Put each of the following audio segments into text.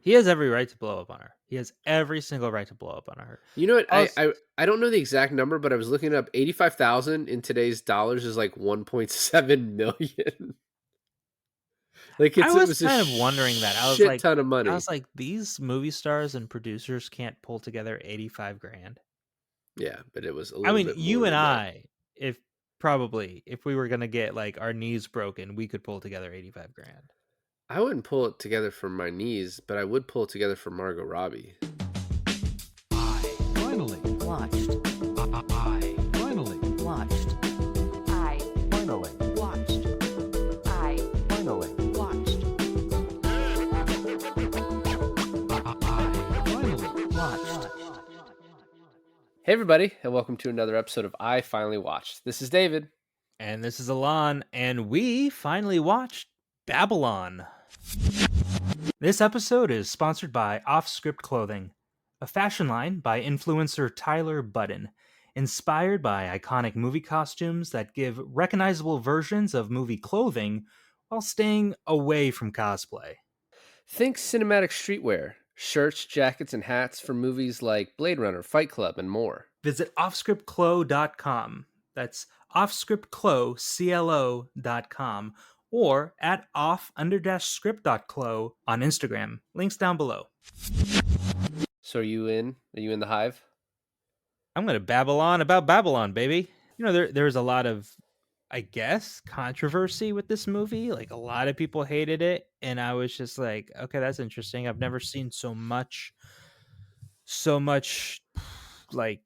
He has every right to blow up on her. He has every single right to blow up on her. You know what? I was I don't know the exact number, but I was looking up 85,000 in today's dollars is like 1.7 million. Like I it was was a kind of wondering that. shit ton of I money. was like, these movie stars and producers can't pull together 85 grand. Yeah, but it was a I little mean, bit you more and than that. I, if we were gonna get like our knees broken, we could pull together 85 grand. I wouldn't pull it together for my knees, but I would pull it together for Margot Robbie. I finally Watched. finally Watched. finally Watched. finally Watched. finally Watched. Hey everybody, and welcome to another episode of I Finally Watched. This is David. And this is Alon, and we finally watched Babylon. This episode is sponsored by Off Script Clothing, a fashion line by influencer Tyler Budden, inspired by iconic movie costumes that give recognizable versions of movie clothing while staying away from cosplay. Think cinematic streetwear, shirts, jackets, and hats for movies like Blade Runner, Fight Club, and more. Visit offscriptclo.com. That's offscriptclo.com or at off_script.clo on Instagram. Links down below. So are you in? Are you in the hive? I'm going to babble on about Babylon, baby. You know, there's a lot of, I guess, controversy with this movie. Like, a lot of people hated it. And I was just like, okay, that's interesting. I've never seen so much, like,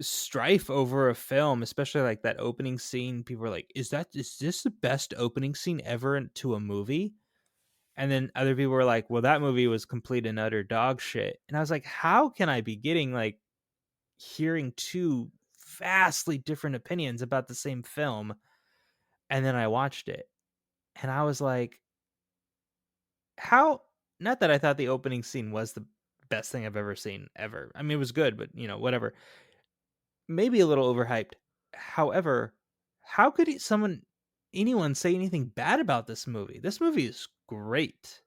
strife over a film, especially like that opening scene. People are like, is this the best opening scene ever to a movie? And then other people were like, well, that movie was complete and utter dog shit. And I was like, how can I be getting like hearing two vastly different opinions about the same film? And then I watched it and I was like, how, not that I thought the opening scene was the best thing I've ever seen ever. I mean, it was good, but whatever. Maybe a little overhyped. However, how could anyone say anything bad about this movie? This movie is great.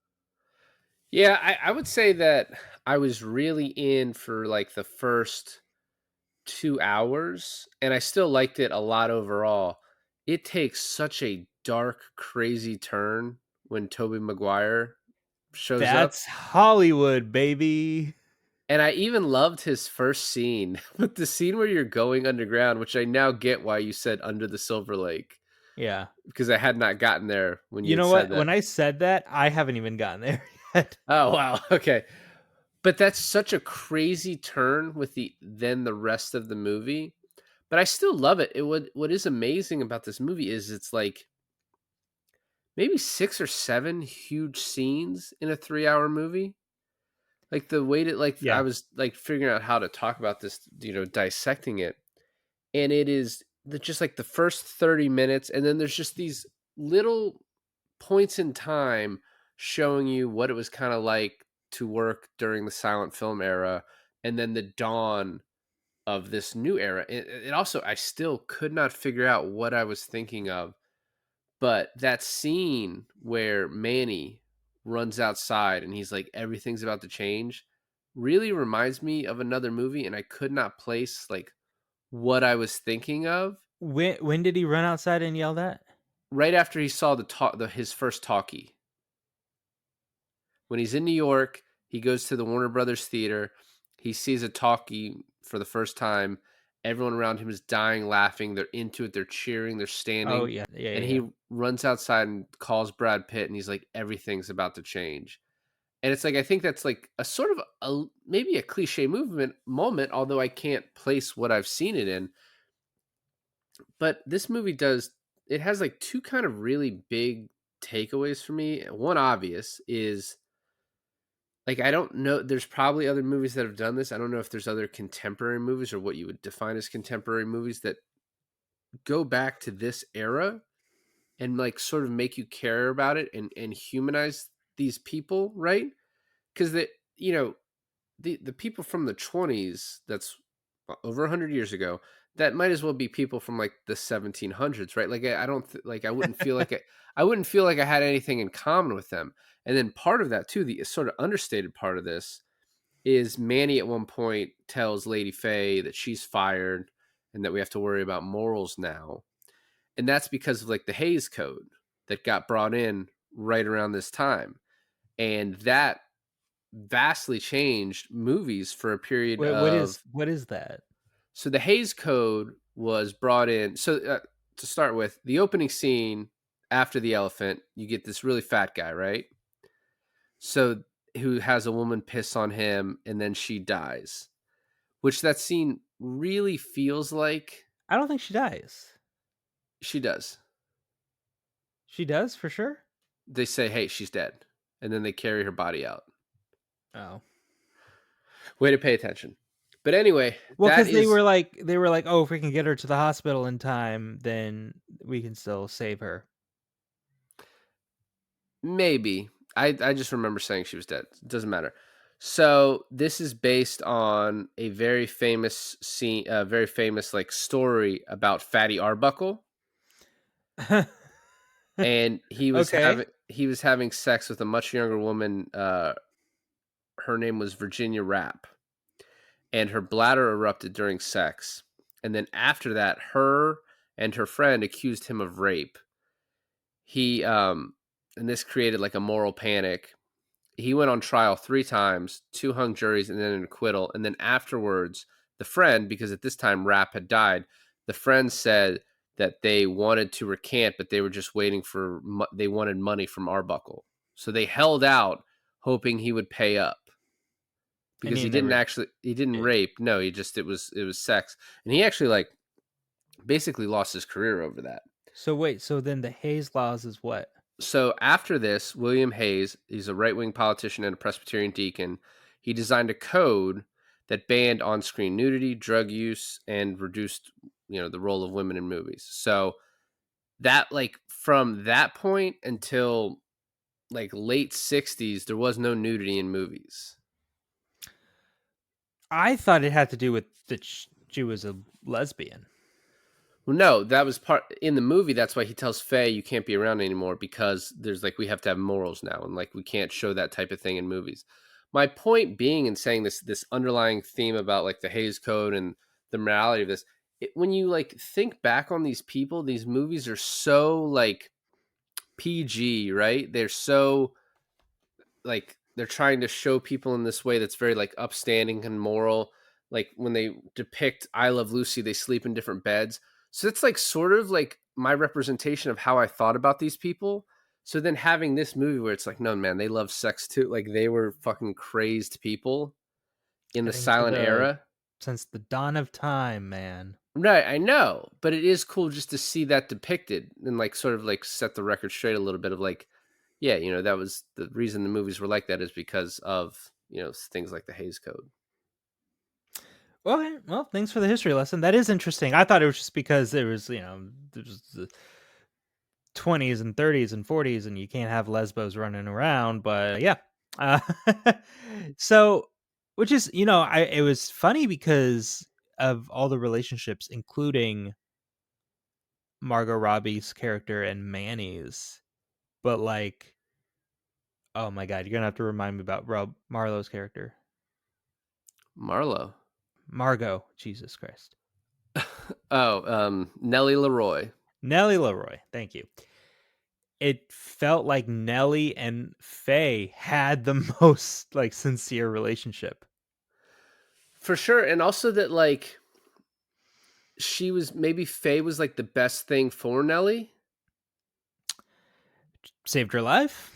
Yeah, I would say that I was really in for like the first 2 hours, and I still liked it a lot overall. It takes such a dark, crazy turn when Toby Maguire shows up. That's Hollywood, baby. And I even loved his first scene, but the scene where you're going underground, which I now get why you said under the Silver Lake, Yeah. because I had not gotten there when you You had know said what? that. When I said that, I haven't even gotten there yet. Oh wow, okay. But that's such a crazy turn with the rest of the movie. But I still love it. What is amazing about this movie is it's like maybe 6 or 7 huge scenes in a 3-hour movie. Like the way that like I Yeah. was like figuring out how to talk about this, dissecting it. And it is just like the first 30 minutes and then there's just these little points in time showing you what it was kind of like to work during the silent film era and then the dawn of this new era. It also, I still could not figure out what I was thinking of, but that scene where Manny runs outside and he's like, everything's about to change really reminds me of another movie. And I could not place like what I was thinking of When did he run outside and yell that? right after he saw his first talkie. When he's in New York, he goes to the Warner Brothers Theater. He sees a talkie for the first time. Everyone around him is dying laughing. They're into it. They're cheering. They're Oh standing. yeah, yeah, And yeah. he Yeah. runs outside and calls Brad Pitt, and he's like, everything's about to change. And it's like, I think that's like a sort of maybe a cliche moment, although I can't place what I've seen it in. But this movie it has like two kind of really big takeaways for me. One obvious is like, I don't know, there's probably other movies that have done this. I don't know if there's other contemporary movies or what you would define as contemporary movies that go back to this era and like sort of make you care about it and humanize these people, right? Because the people from the 20s, that's over 100 years ago, that might as well be people from like the 1700s, right? Like I don't like I wouldn't feel like I wouldn't feel like I had anything in common with them. And then part of that too, the sort of understated part of this is Manny at one point tells Lady Faye that she's fired and that we have to worry about morals now. And that's because of like the Hays Code that got brought in right around this time. And that vastly changed movies for a period Wait, of. what is that? So the Hays Code was brought in. So to start with, the opening scene after the elephant, you get this really fat guy, right? So who has a woman piss on him and then she dies, which that scene really feels like I don't think she dies. she does. She does for sure. They say, "Hey, she's dead," and then they carry her body out. Oh, Way to pay attention. But anyway, well, that because is they were like, oh, if we can get her to the hospital in time, then we can still save her. maybe. I just remember saying she was dead. It doesn't matter. So this is based on a very famous scene, a very famous like story about Fatty Arbuckle, and Okay. he was having sex with a much younger woman. Her name was Virginia Rapp, and her bladder erupted during sex. And then after that, her and her friend accused him of rape. He and this created like a moral panic. He went on trial 3 times, 2 hung juries, and then an acquittal. And then afterwards, the friend, because at this time Rapp had died, the friend said that they wanted to recant, but they were just waiting for they wanted money from Arbuckle, so they held out, hoping he would pay up. I Because mean, they were. he didn't rape. No, he just it was sex, and he actually like basically lost his career over that. So wait, so then the Hayes laws is what? So after this, William Hayes, he's a right-wing politician and a Presbyterian deacon. He designed a code that banned on-screen nudity, drug use, and reduced, the role of women in movies. So that like from that point until like late 60s, there was no nudity in movies. I thought it had to do with that she was a lesbian. Well, no, that was part in the movie. That's why he tells Faye you can't be around anymore, because there's like we have to have morals now, and like we can't show that type of thing in movies. My point being in saying this underlying theme about like the Hays Code and the morality of this, when you like think back on these people, these movies are so like PG, right? They're so like they're trying to show people in this way that's very like upstanding and moral. Like when they depict I Love Lucy, they sleep in different beds. So it's like sort of like my representation of how I thought about these people. So then having this movie where it's like, no, man, they love sex too. Like they were fucking crazed people in the Heading to silent era. since the dawn of time, man. Right, I know. But it is cool just to see that depicted and like sort of like set the record straight a little bit of like, yeah, that was the reason the movies were like that is because of, things like the Hays Code. Okay, well, thanks for the history lesson. That is interesting. I thought it was just because there was, there's the 20s and 30s and 40s, and you can't have lesbos running around. But yeah, uh, so which is, it was funny because of all the relationships, including Margot Robbie's character and Manny's. But like, oh my god, you're gonna have to remind me about Marlowe's character. Marlowe. Margot, Jesus Christ. Nellie Leroy. Nellie Leroy, thank you. It felt like Nellie and Faye had the most like sincere relationship. For sure. And also that like maybe Faye was like the best thing for Nellie. Saved her life.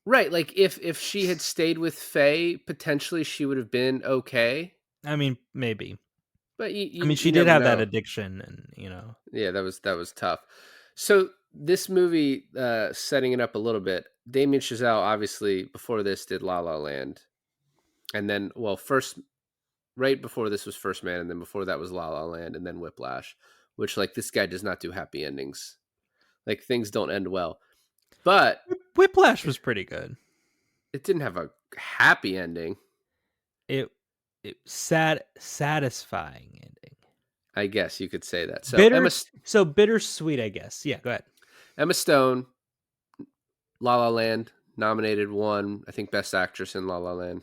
Right. Like if she had stayed with Faye, potentially she would have been okay. I mean, maybe. But she did have that addiction, and Yeah, that was tough. So this movie, setting it up a little bit, Damien Chazelle obviously before this did La La Land, and then right before this was First Man, and then before that was La La Land, and then Whiplash, which like this guy does not do happy endings. Like things don't end well. But Whiplash was pretty good. It didn't have a happy ending. It satisfying ending. I guess you could say that. So Bitter so bittersweet, I guess. Yeah, go ahead. Emma Stone, La La Land, nominated, won, I think, Best Actress in La La Land.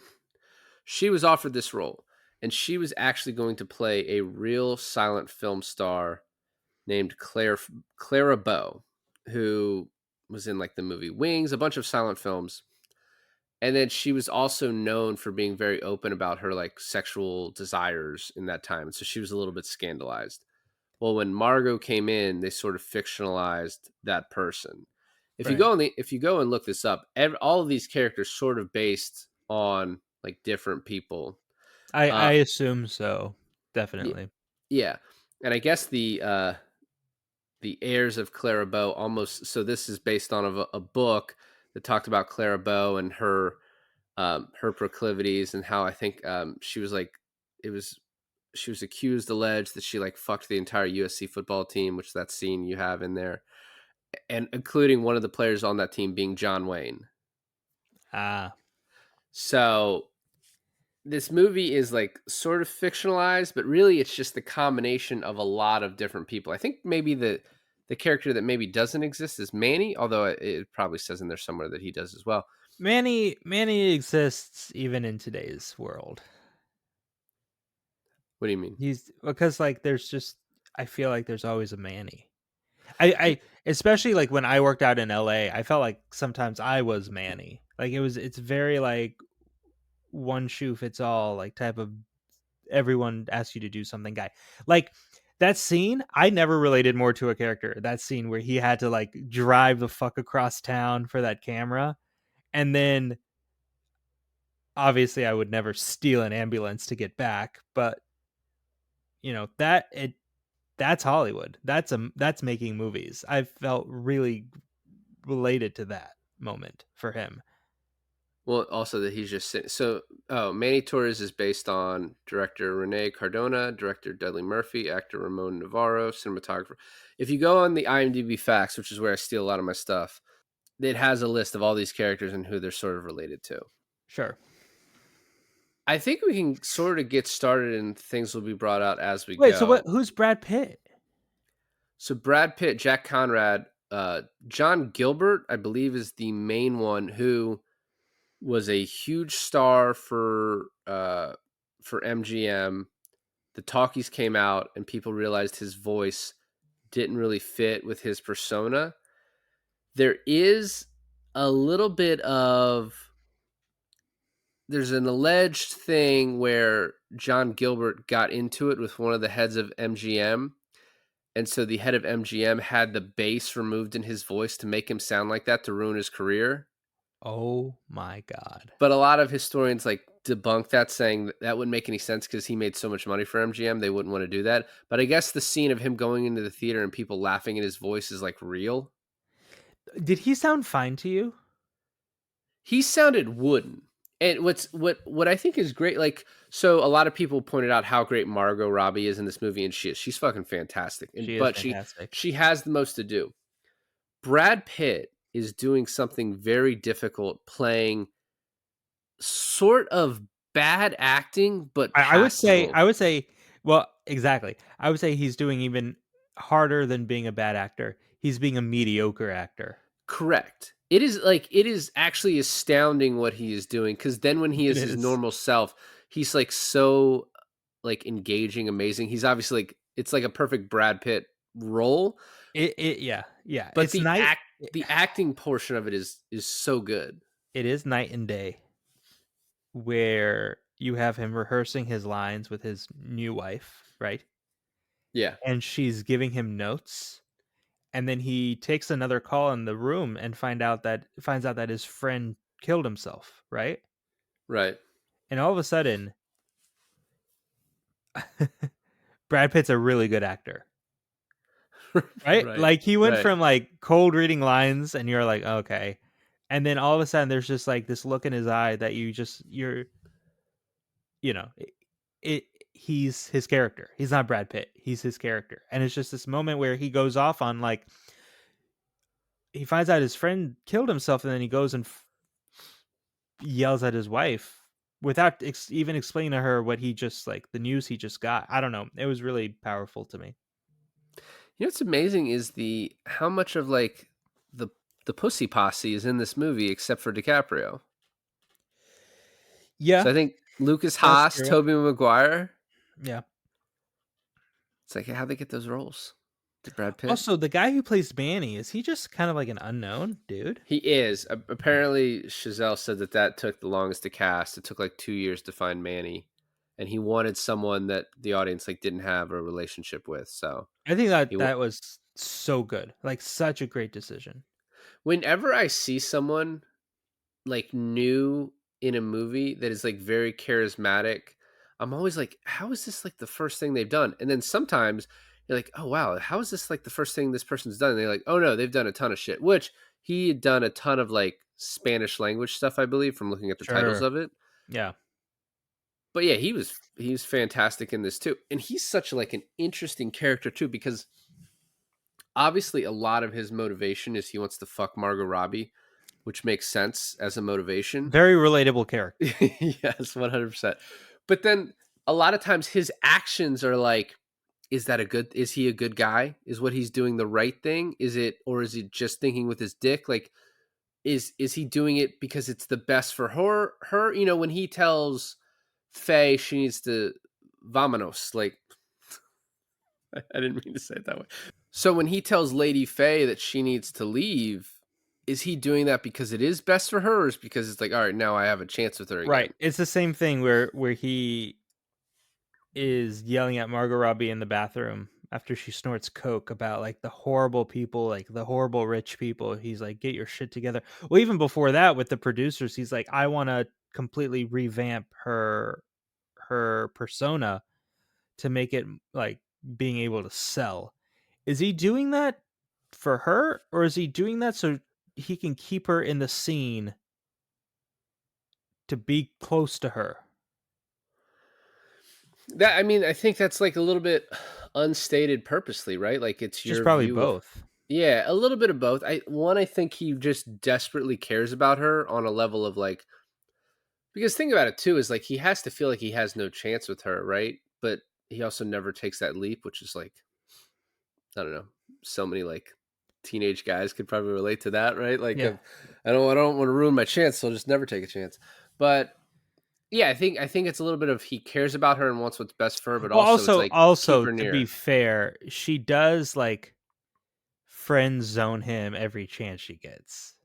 She was offered this role, and she was actually going to play a real silent film star named Clara Bow, who was in like the movie Wings, a bunch of silent films. And then she was also known for being very open about her like sexual desires in that time. So she was a little bit scandalized. Well, when Margot came in, they sort of fictionalized that person. Right. If you go and look this up, all of these characters sort of based on like different people. I Uh, assume so. y- Definitely. yeah, and I guess the heirs of Clara Bow almost. So this is based on a book that talked about Clara Bow and her proclivities and how I think she was like it was she was alleged that she like fucked the entire USC football team, which that scene you have in there, and including one of the players on that team being John Wayne. Ah. So this movie is like sort of fictionalized, but really it's just the combination of a lot of different people. I think maybe the character that maybe doesn't exist is Manny, although it probably says in there somewhere that he does as well. Manny exists even in today's world. What do you mean? He's because like there's just I feel like there's always a Manny. I especially like when I worked out in LA, I felt like sometimes I was Manny. Like it's very like one shoe fits all like type of everyone asks you to do something guy. Like that scene, I never related more to a character. That scene where he had to like drive the fuck across town for that camera. And then obviously I would never steal an ambulance to get back, but you know, that's Hollywood. That's making movies. I felt really related to that moment for him. Well, also that he's just sitting. So, Manny Torres is based on director Rene Cardona, director Dudley Murphy, actor Ramon Navarro, cinematographer. If you go on the IMDb facts, which is where I steal a lot of my stuff, it has a list of all these characters and who they're sort of related to. Sure. I think we can sort of get started and things will be brought out as we Wait, so go. who's Brad Pitt? So Brad Pitt, Jack Conrad, John Gilbert, I believe, is the main one who was a huge star for MGM. The talkies came out and people realized his voice didn't really fit with his persona. There is a little bit of there's an alleged thing where John Gilbert got into it with one of the heads of MGM. And so the head of MGM had the bass removed in his voice to make him sound like that to ruin his career. Oh my god. But a lot of historians like debunk that, saying that wouldn't make any sense because he made so much money for MGM, they wouldn't want to do that. But I guess the scene of him going into the theater and people laughing at his voice is like real. Did he sound fine to you? He sounded wooden. And what I think is great, like, so a lot of people pointed out how great Margot Robbie is in this movie, and she's fucking fantastic. And She is but fantastic. she has the most to do. Brad Pitt is doing something very difficult, playing sort of bad acting, but I would passable. say, well, exactly. I would say he's doing even harder than being a bad actor. He's being a mediocre actor. Correct. It is actually astounding what he is doing, because then when he It is his is. normal self, he's like so like engaging, amazing. He's obviously like it's like a perfect Brad Pitt role, Yeah. but It's night. the acting portion of it is so good. It is night and day where you have him rehearsing his lines with his new wife, right? Yeah. And she's giving him notes, and then he takes another call in the room and finds out that his friend killed himself, right? Right. And all of a sudden Brad Pitt's a really good actor, right? Right. Like he went Right. from like cold reading lines and you're like, okay. And then all of a sudden there's just like this look in his eye that you're you know, he's his character. He's not Brad Pitt. He's his character. And it's just this moment where he goes off on like he finds out his friend killed himself, and then he goes and yells at his wife without even explaining to her what he just like the news he just got. I don't know. It was really powerful to me. You know what's amazing is the how much of like the the pussy posse is in this movie except for DiCaprio. Yeah, So I think Lucas that's Haas, true. Tobey Maguire. Yeah. It's like how'd they get those roles? Did Brad Pitt? Also, the guy who plays Manny, is he just kind of like an unknown dude? He is. Apparently, Chazelle said that took the longest to cast. It took like 2 years to find Manny, and he wanted someone that the audience like didn't have a relationship with. So I think he. that was so good. Like such a great decision. Whenever I see someone like new in a movie that is like very charismatic, I'm always like, how is this like the first thing they've done? And then sometimes you're like, oh wow, how is this like the first thing this person's done? And they're like, oh no, they've done a ton of shit. Which he had done a ton of like Spanish language stuff, I believe, from looking at the titles Sure. of it. Yeah. But yeah, he was fantastic in this too. And he's such like an interesting character too, because obviously a lot of his motivation is he wants to fuck Margot Robbie, which makes sense as a motivation. Very relatable character. Yes, 100%. But then a lot of times his actions are like, is he a good guy? Is what he's doing the right thing? Is it, or is he just thinking with his dick? Like, is he doing it because it's the best for her? When he tells Faye she needs to vamonos, like, I didn't mean to say it that way. So when he tells Lady Faye that she needs to leave, is he doing that because it is best for her, or is because it's like, all right, now I have a chance with her again? Right. It's the same thing where he is yelling at Margot Robbie in the bathroom after she snorts coke about like the horrible people, like the horrible rich people. He's like, get your shit together. Well, even before that with the producers, he's like, I want to completely revamp her persona to make it like being able to sell. Is he doing that for her, or is he doing that so he can keep her in the scene to be close to her? That, I mean, I think that's like a little bit unstated purposely, right? Like it's Just your probably view of, both. yeah, a little bit of both. I think he just desperately cares about her on a level of like, because think about it too, is like he has to feel like he has no chance with her, right? But he also never takes that leap, which is like, I don't know, so many like teenage guys could probably relate to that, right? Like, Yeah. I don't want to ruin my chance, so I'll just never take a chance. But yeah, I think it's a little bit of he cares about her and wants what's best for her, but Well, also it's like keep also her to be near. fair, she does like friend zone him every chance she gets.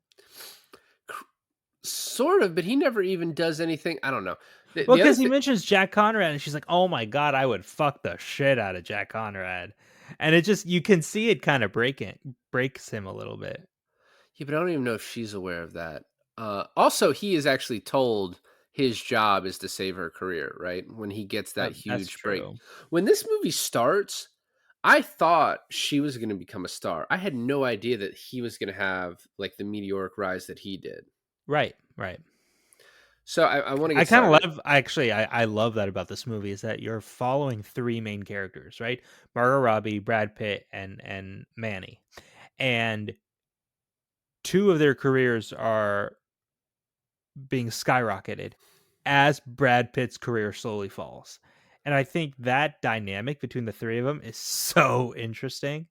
Sort of, but he never even does anything. I don't know. Well, The other because he thing, mentions Jack Conrad, and she's like, "Oh my god, I would fuck the shit out of Jack Conrad," and it just you can see it kind of breaks him a little bit. yeah, but I don't even know if she's aware of that. Also, he is actually told his job is to save her career, right? When he gets that That's huge break. true. When this movie starts, I thought she was going to become a star. I had no idea that he was going to have like the meteoric rise that he did. Right, right. So I want to I get kind of started. love, actually, I love that about this movie is that you're following three main characters, right? Margot Robbie, Brad Pitt, and Manny, and two of their careers are being skyrocketed as Brad Pitt's career slowly falls. And I think that dynamic between the three of them is so interesting.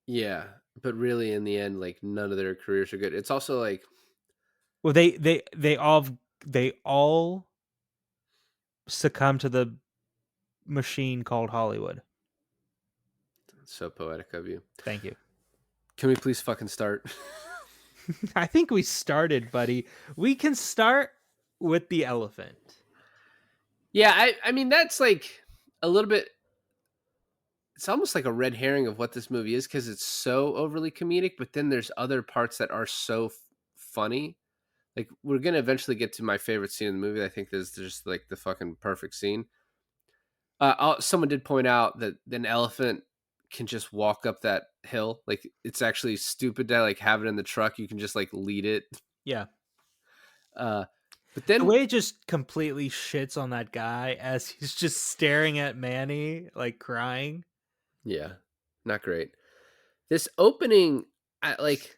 Yeah, but really in the end, like none of their careers are good. It's also like, Well, they all succumb to the machine called Hollywood. so poetic of you. Thank you. Can we please fucking start? I think we started, buddy. We can start with the elephant. Yeah, I mean that's like a little bit, it's almost like a red herring of what this movie is because it's so overly comedic, but then there's other parts that are so funny. Like we're gonna eventually get to my favorite scene in the movie. I think there's just like the fucking perfect scene. Someone did point out that an elephant can just walk up that hill. Like it's actually stupid to like have it in the truck. You can just like lead it. Yeah. Uh, but The then way it just completely shits on that guy as he's just staring at Manny, like crying. yeah, not great. This opening, like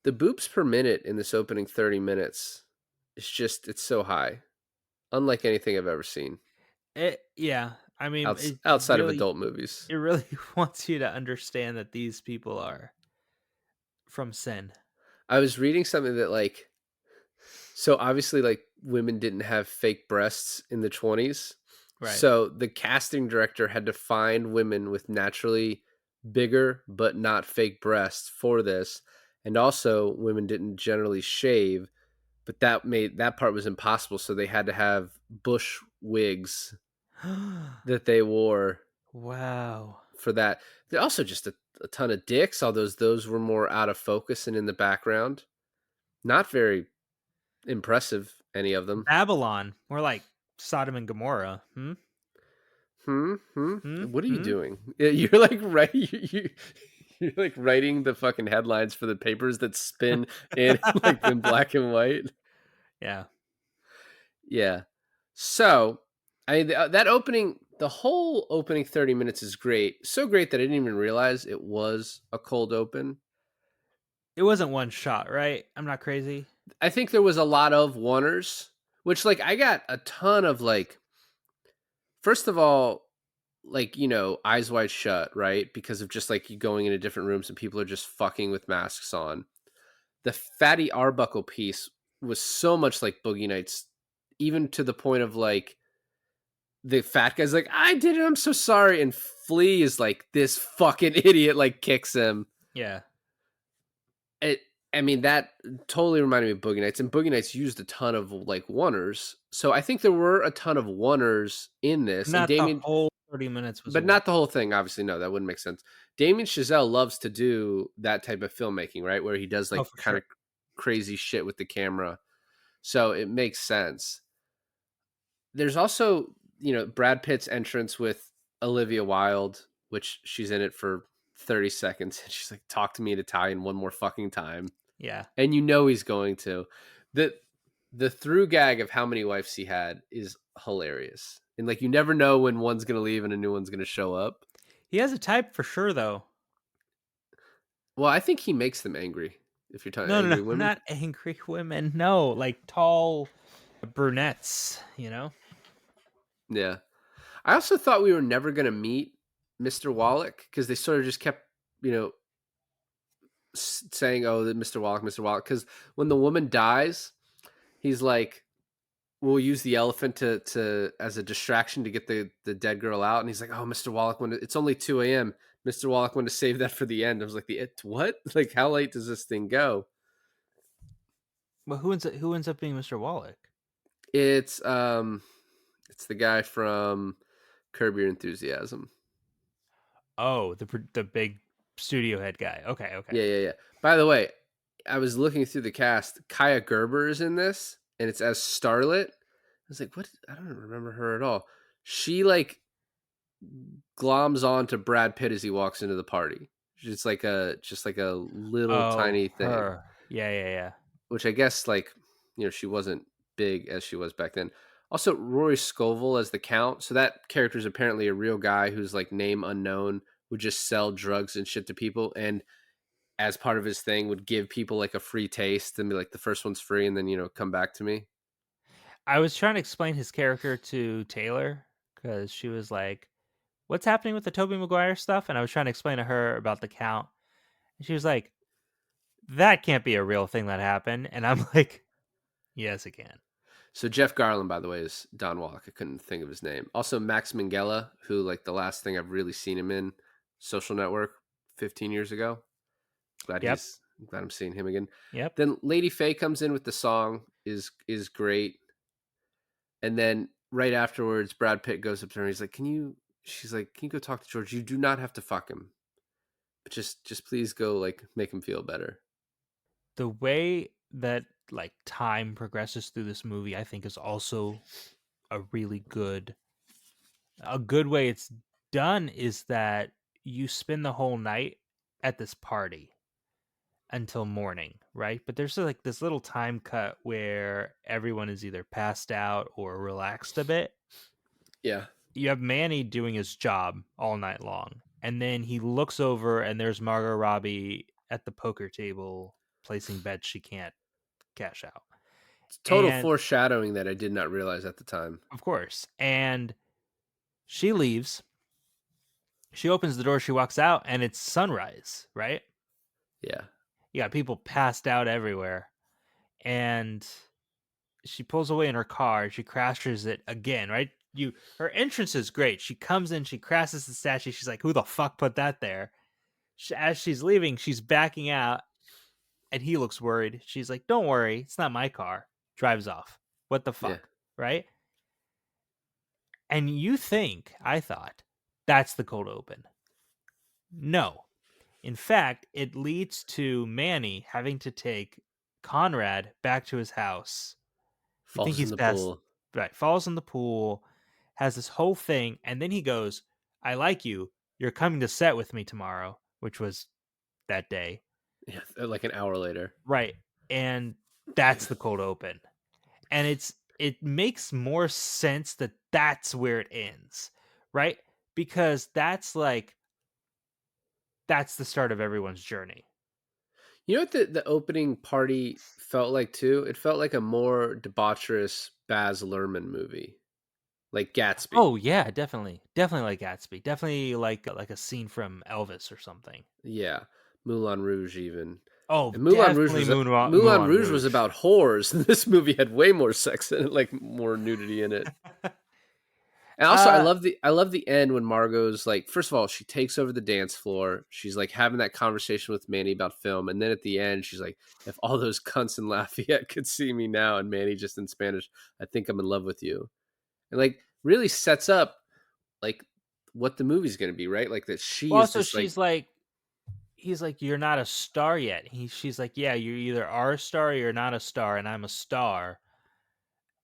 the boops per minute in this opening 30 minutes it's so high, unlike anything I've ever seen Yeah, I mean, outside of adult movies. it really wants you to understand that these people are from sin. I was reading something that like, so obviously like women didn't have fake breasts in the 20s. Right. So the casting director had to find women with naturally bigger but not fake breasts for this. And also women didn't generally shave, but that part was impossible, so they had to have bush wigs that they wore Wow. for that. There also just a ton of dicks, although those were more out of focus and in the background. Not very impressive, any of them. Babylon, more like Sodom and Gomorrah. Hmm. Hmm. Hmm? What are you Hmm? doing? You're like you're like writing the fucking headlines for the papers that spin in like in black and white. Yeah. Yeah. So, that opening, the whole opening 30 minutes is great. So great that I didn't even realize it was a cold open. It wasn't one shot, right? I'm not crazy. I think there was a lot of oneers, which like I got a ton of like, first of all, like, Eyes Wide Shut, right? Because of just like you going into different rooms and people are just fucking with masks on. The Fatty Arbuckle piece was so much like Boogie Nights, even to the point of like, the fat guy's like, I did it, I'm so sorry. And Flea is like, this fucking idiot, like kicks him. Yeah. It, I mean, that totally reminded me of Boogie Nights. And Boogie Nights used a ton of like oneers. So I think there were a ton of oneers in this. And Not the Damien, whole 30 minutes was but one. not the whole thing, obviously. No, that wouldn't make sense. Damien Chazelle loves to do that type of filmmaking, right? Where he does Oh, like for kind sure. of crazy shit with the camera. So it makes sense. There's also, Brad Pitt's entrance with Olivia Wilde, which she's in it for 30 seconds. And she's like, talk to me in Italian one more fucking time. Yeah. And he's going to. The the through gag of how many wives he had is hilarious. And like you never know when one's gonna leave and a new one's gonna show up. He has a type for sure, though. Well, I think he makes them angry. If you're talking No, no, angry no. women. Not angry women. No, like tall brunettes. Yeah. I also thought we were never gonna meet Mr. Wallach because they sort of just kept, saying, "Oh, Mr. Wallach, Mr. Wallach." Because when the woman dies, he's like, "We'll use the elephant to as a distraction to get the dead girl out." And he's like, "Oh, Mr. Wallach, it's only 2 a.m. Mr. Wallach wanted to save that for the end." I was like, what? Like, how late does this thing go?" Well, who ends up being Mr. Wallach? It's the guy from Curb Your Enthusiasm. Oh, the big studio head guy. Okay, okay. Yeah. By the way, I was looking through the cast. Kaya Gerber is in this, and it's as Starlet. I was like, what? I don't remember her at all. She like gloms on to Brad Pitt as he walks into the party. Just like a little Oh, tiny thing, her. Yeah. which I guess like she wasn't big as she was back then. Also, Rory Scovel as the Count. So that character is apparently a real guy who's like name unknown, would just sell drugs and shit to people, and as part of his thing would give people like a free taste and be like, the first one's free, and then come back to me. I was trying to explain his character to Taylor because she was like, "What's happening with the Tobey Maguire stuff?" And I was trying to explain to her about the Count, and she was like, "That can't be a real thing that happened." And I'm like, "Yes, it can." So Jeff Garlin, by the way, is Don Wallach. I couldn't think of his name. Also Max Minghella, who like the last thing I've really seen him in, Social Network, 15 years ago. Yep. I'm glad I'm seeing him again. Yep. Then Lady Faye comes in with the song, is great. And then right afterwards, Brad Pitt goes up to her and he's like, she's like, can you go talk to George? You do not have to fuck him. But just please go like make him feel better. The way that like time progresses through this movie, I think, is also a good way it's done is that you spend the whole night at this party until morning, right? But there's like this little time cut where everyone is either passed out or relaxed a bit. Yeah. You have Manny doing his job all night long, and then he looks over and there's Margot Robbie at the poker table placing bets she can't cash out. Total And foreshadowing that I did not realize at the time. of course, and she leaves. She opens the door, she walks out, and it's sunrise, right? Yeah. You got people passed out everywhere. And she pulls away in her car, she crashes it again, right? Her entrance is great. She comes in, she crashes the statue. She's like, "Who the fuck put that there?" As she's leaving, she's backing out, and he looks worried. She's like, "Don't worry, it's not my car." Drives off. What the Yeah. fuck, right? And I thought, that's the cold open. No. In fact, it leads to Manny having to take Conrad back to his house. You think Falls in he's the passed, pool. right? Falls in the pool, has this whole thing, and then he goes, "I like you. You're coming to set with me tomorrow," which was that day, Yeah, like an hour later. right? And that's the cold open, and it makes more sense that that's where it ends, right? Because that's the start of everyone's journey. You know what the opening party felt like too? It felt like a more debaucherous Baz Luhrmann movie, like Gatsby. Oh yeah, definitely like Gatsby, definitely like a scene from Elvis or something. Yeah, Moulin Rouge even. Oh, And definitely Moulin Moulin Rouge was Rouge. about whores, and this movie had way more sex in it, like more nudity in it. And also, uh, I love the end when Margot's like, first of all, she takes over the dance floor. She's like having that conversation with Manny about film, and then at the end, she's like, "If all those cunts in Lafayette could see me now," and Manny just in Spanish, "I think I'm in love with you," and like really sets up like what the movie's going to be, right? Like that she well, is also this like, she's like, he's like, "You're not a star yet." She's like, "Yeah, you either are a star or you're not a star, and I'm a star."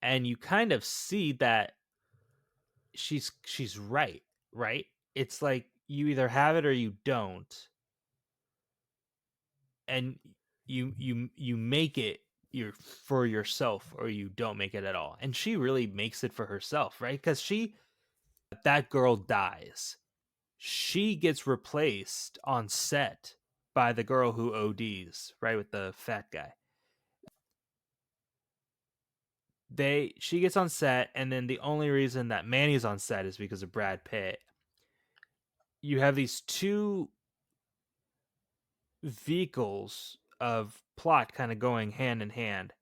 And you kind of see that she's right, right? It's like you either have it or you don't, and you make it your for yourself or you don't make it at all. And she really makes it for herself, right? Because that girl dies. She gets replaced on set by the girl who ODs, right, with the fat guy. She gets on set, and then the only reason that Manny's on set is because of Brad Pitt. You have these two vehicles of plot kind of going hand in hand.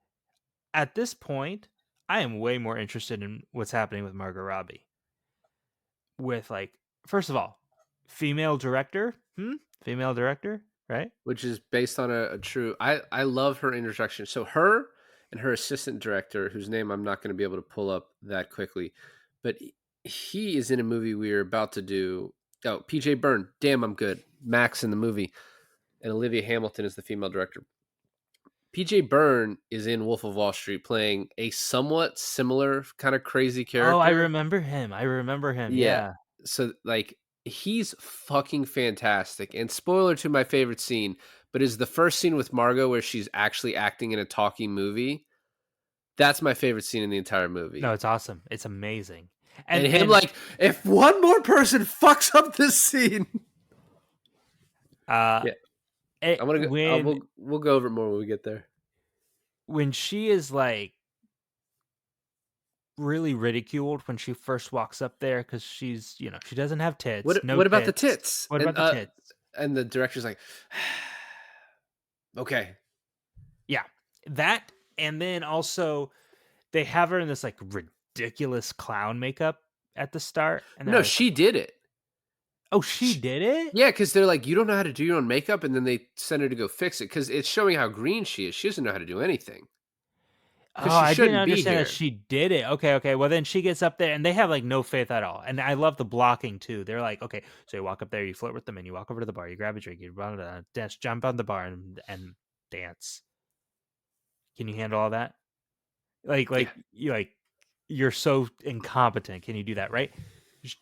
At this point, I am way more interested in what's happening with Margot Robbie. With like, first of all, female director, female director, right? which is based on a true. I love her introduction. So her and her assistant director, whose name I'm not going to be able to pull up that quickly, but he is in a movie we are about to do. Oh, PJ Byrne. Damn, I'm good. Max in the movie, and Olivia Hamilton is the female director. PJ Byrne is in Wolf of Wall Street playing a somewhat similar kind of crazy Oh, I character. remember him. I remember him. Yeah. Yeah. So like he's fucking fantastic. And spoiler to my favorite scene, but is the first scene with Margot where she's actually acting in a talking movie. That's my favorite scene in the entire No, movie. it's awesome. It's amazing. And And him like, if one more person fucks up this scene. uh Yeah. it, I'm gonna go we'll go over it more when we get there. when she is like really ridiculed when she first walks up there because she's, she doesn't have tits, no What about the tits. tits? What about the tits? And the director's like, okay. Yeah, that, and then also they have her in this like ridiculous clown makeup at the start, and they're No, like, she did it. "Oh, she did it." Yeah, because they're like, you don't know how to do your own makeup, and then they send her to go fix it because it's showing how green she is. She doesn't know how to do anything Oh, because she I didn't shouldn't be understand that here. she did it. Okay, okay. Well, then she gets up there, and they have like no faith at all. And I love the blocking too. They're like, okay, so you walk up there, you flirt with them, and you walk over to the bar, you grab a drink, you run dance, jump on the bar, and dance. Can you handle all that? Yeah, You're so incompetent. Can you do that? Right?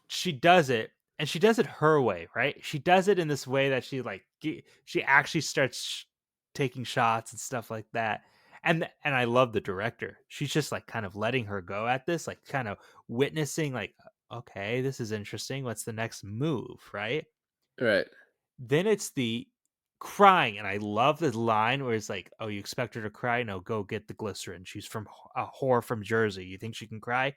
She does it, and she does it her way. Right? She does it in this way that she actually starts taking shots and stuff like that. And I love the director. She's just like kind of letting her go at this, like kind of witnessing, like, okay, this is interesting. What's the next move? Right? right. Then it's the crying, and I love the line where it's like, "Oh, you expect her to cry? No, go get the glycerin. She's from a whore from Jersey. You think she can cry?"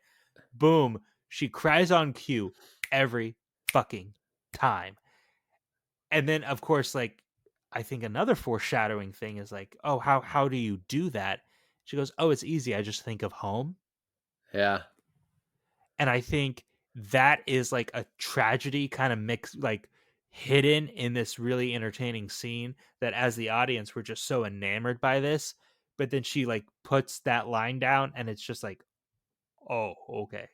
Boom, she cries on cue every fucking time. And then, of course, like, I think another foreshadowing thing is like, "Oh, how do you do that?" She goes, "Oh, it's easy. I just think of home." Yeah. And I think that is like a tragedy kind of mix, like hidden in this really entertaining scene, that as the audience we're just so enamored by this. But then she like puts that line down and it's just like, oh, okay.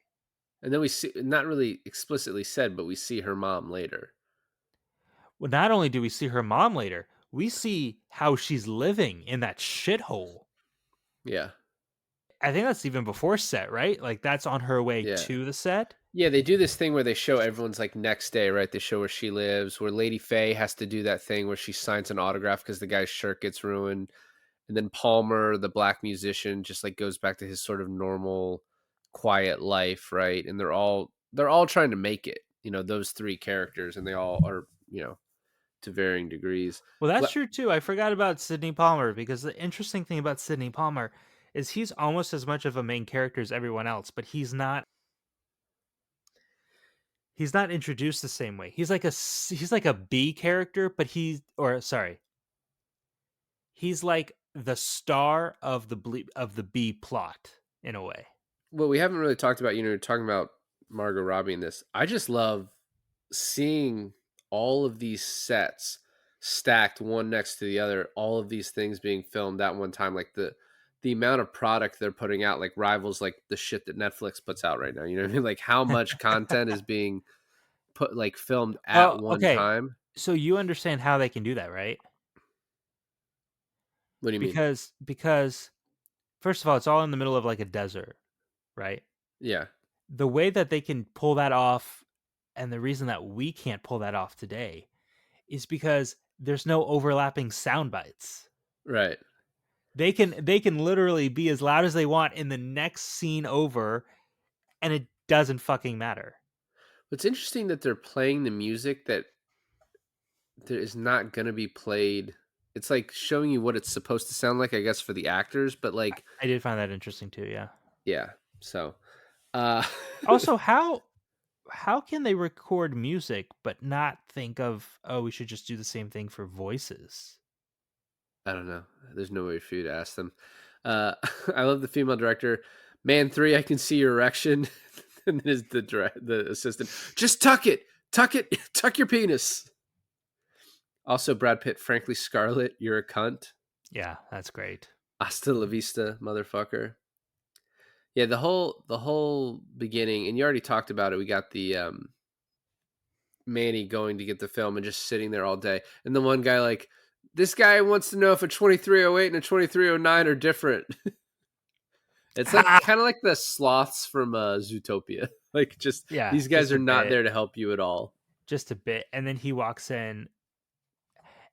And then we see, not really explicitly said, but we see her mom later. Well, not only do we see her mom later, we see how she's living in that shithole. Yeah. I think that's even before set, right? Like that's on her way Yeah. to the set. Yeah, they do this thing where they show everyone's like next day, right? They show where she lives, where Lady Faye has to do that thing where she signs an autograph because the guy's shirt gets ruined. And then Palmer, the black musician, just like goes back to his sort of normal, quiet life, right? And they're all trying to make it, those three characters, and they all are, to varying degrees. Well, that's But true too. I forgot about Sidney Palmer because the interesting thing about Sidney Palmer is he's almost as much of a main character as everyone else, but he's not introduced the same way. He's like a B character, but he's like the star of the B plot in a way. what we haven't really talked about, talking about Margot Robbie in this. I just love seeing all of these sets stacked one next to the other, all of these things being filmed at one time, like the amount of product they're putting out, like rivals like the shit that Netflix puts out right now. You know what I mean? Like how much content is being put, like, filmed at Oh, one okay. time. So you understand how they can do that, right? What do you mean? Because first of all, it's all in the middle of like a desert, right? Yeah, The way that they can pull that off, and the reason that we can't pull that off today, is because there's no overlapping sound bites. right. They can literally be as loud as they want in the next scene over, and it doesn't fucking matter. It's interesting that they're playing the music that there is not going to be played. It's like showing you what it's supposed to sound like, I guess, for the actors, but like, I did find that interesting too, yeah. yeah. So, uh, Also, how can they record music but not think of, oh, we should just do the same thing for voices? I don't know. There's no way for you to ask them. I love the female director. Man 3, I can see your erection. And then is the assistant. Just tuck it, tuck your penis. Also, Brad Pitt, frankly, Scarlett, you're a cunt. Yeah, that's great. Hasta la vista, motherfucker. Yeah, the whole beginning, and you already talked about it. We got the Manny going to get the film and just sitting there all day, and the one guy like, this guy wants to know if a 2308 and a 2309 are different. It's like kind of like the sloths from Zootopia. Like, just Yeah, these guys just are a not bit. there to help you at all. Just a bit, and then he walks in.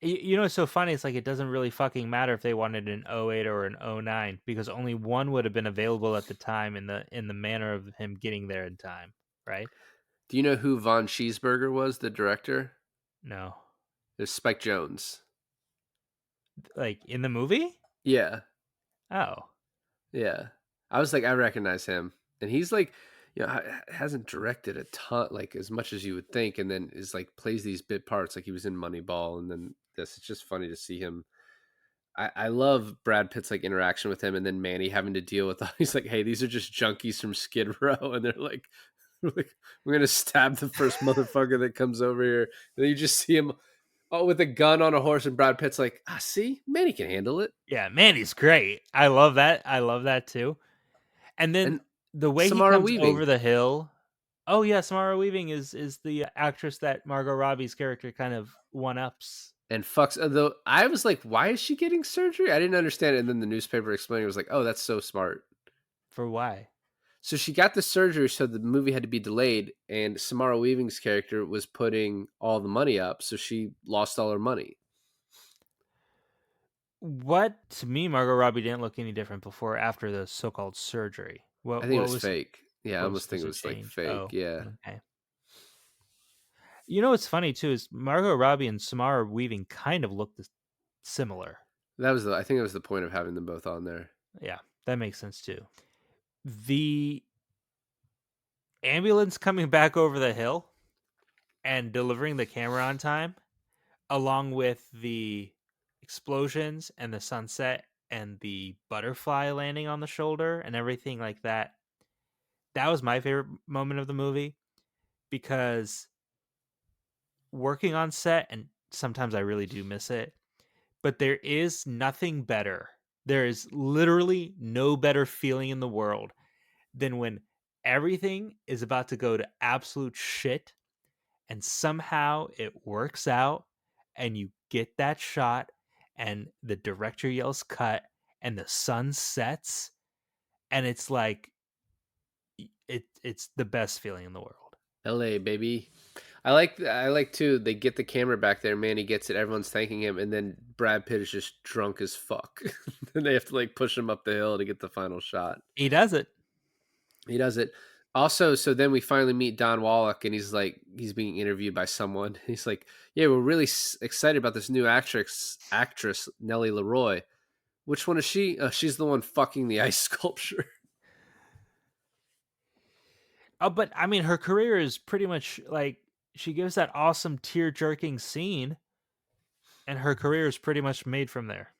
You know what's so funny? It's like it doesn't really fucking matter if they wanted an '08 or an '09 because only one would have been available at the time in the manner of him getting there in time, right? Do you know who Von Cheeseburger was, the director? No, It was Spike Jonze. like in the movie. Yeah. Oh, Yeah. I was like, I recognize him. And he's like, hasn't directed a ton, like as much as you would think. And then is like, plays these bit parts. Like he was in Moneyball. And then this, it's just funny to see him. I love Brad Pitt's like interaction with him. And then Manny having to deal with, he's like, hey, these are just junkies from Skid Row. And they're like, we're going to stab the first motherfucker that comes over here. And then you just see him with a gun on a horse. And Brad Pitt's like, see, Manny can handle it. yeah, man, he's great. I love that. I love that too. And then And the way he Samara comes Weaving. over the hill. Oh yeah, Samara Weaving is the actress that Margot Robbie's character kind of one ups. And fucks. Though I was like, why is she getting surgery? I didn't understand it. And then the newspaper explaining it was like, oh, that's so smart. For why? So she got the surgery, so the movie had to be delayed. And Samara Weaving's character was putting all the money up, so she lost all her money. What, to me, Margot Robbie didn't look any different before or after the so-called surgery. I think it was fake. Yeah, I what almost think it the was like change? fake. Oh, Yeah. okay. You know what's funny too is Margot Robbie and Samara Weaving kind of look similar. I think that was the point of having them both on there. Yeah, that makes sense too. The ambulance coming back over the hill and delivering the camera on time, along with the explosions and the sunset and the butterfly landing on the shoulder and everything like that. That was my favorite moment of the movie because working on set, and sometimes I really do miss it, but there is nothing better. There is literally no better feeling in the world than when everything is about to go to absolute shit and somehow it works out and you get that shot and the director yells cut and the sun sets and it's like it's the best feeling in the world. LA, baby. I like too, they get the camera back there, Manny gets it, everyone's thanking him, and then Brad Pitt is just drunk as fuck. Then they have to like push him up the hill to get the final shot. He does it. He does it. Also, so then we finally meet Don Wallach, and he's being interviewed by someone. He's like, "Yeah, we're really excited about this new actress Nellie Leroy. Which one is she? She's the one fucking the ice sculpture." Oh, but I mean, her career is pretty much like she gives that awesome tear-jerking scene, and her career is pretty much made from there.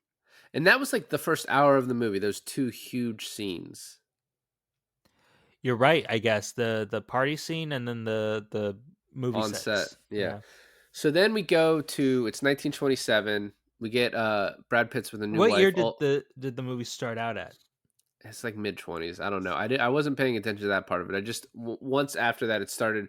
And that was like the first hour of the movie. Those two huge scenes. You're right, I guess the party scene and then the movie On sets. set, yeah. So then we go to it's 1927. We get Brad Pitt's with a new What wife. year did the movie start out at? It's like mid-20s. I don't know. I wasn't paying attention to that part of it. I just once after that it started.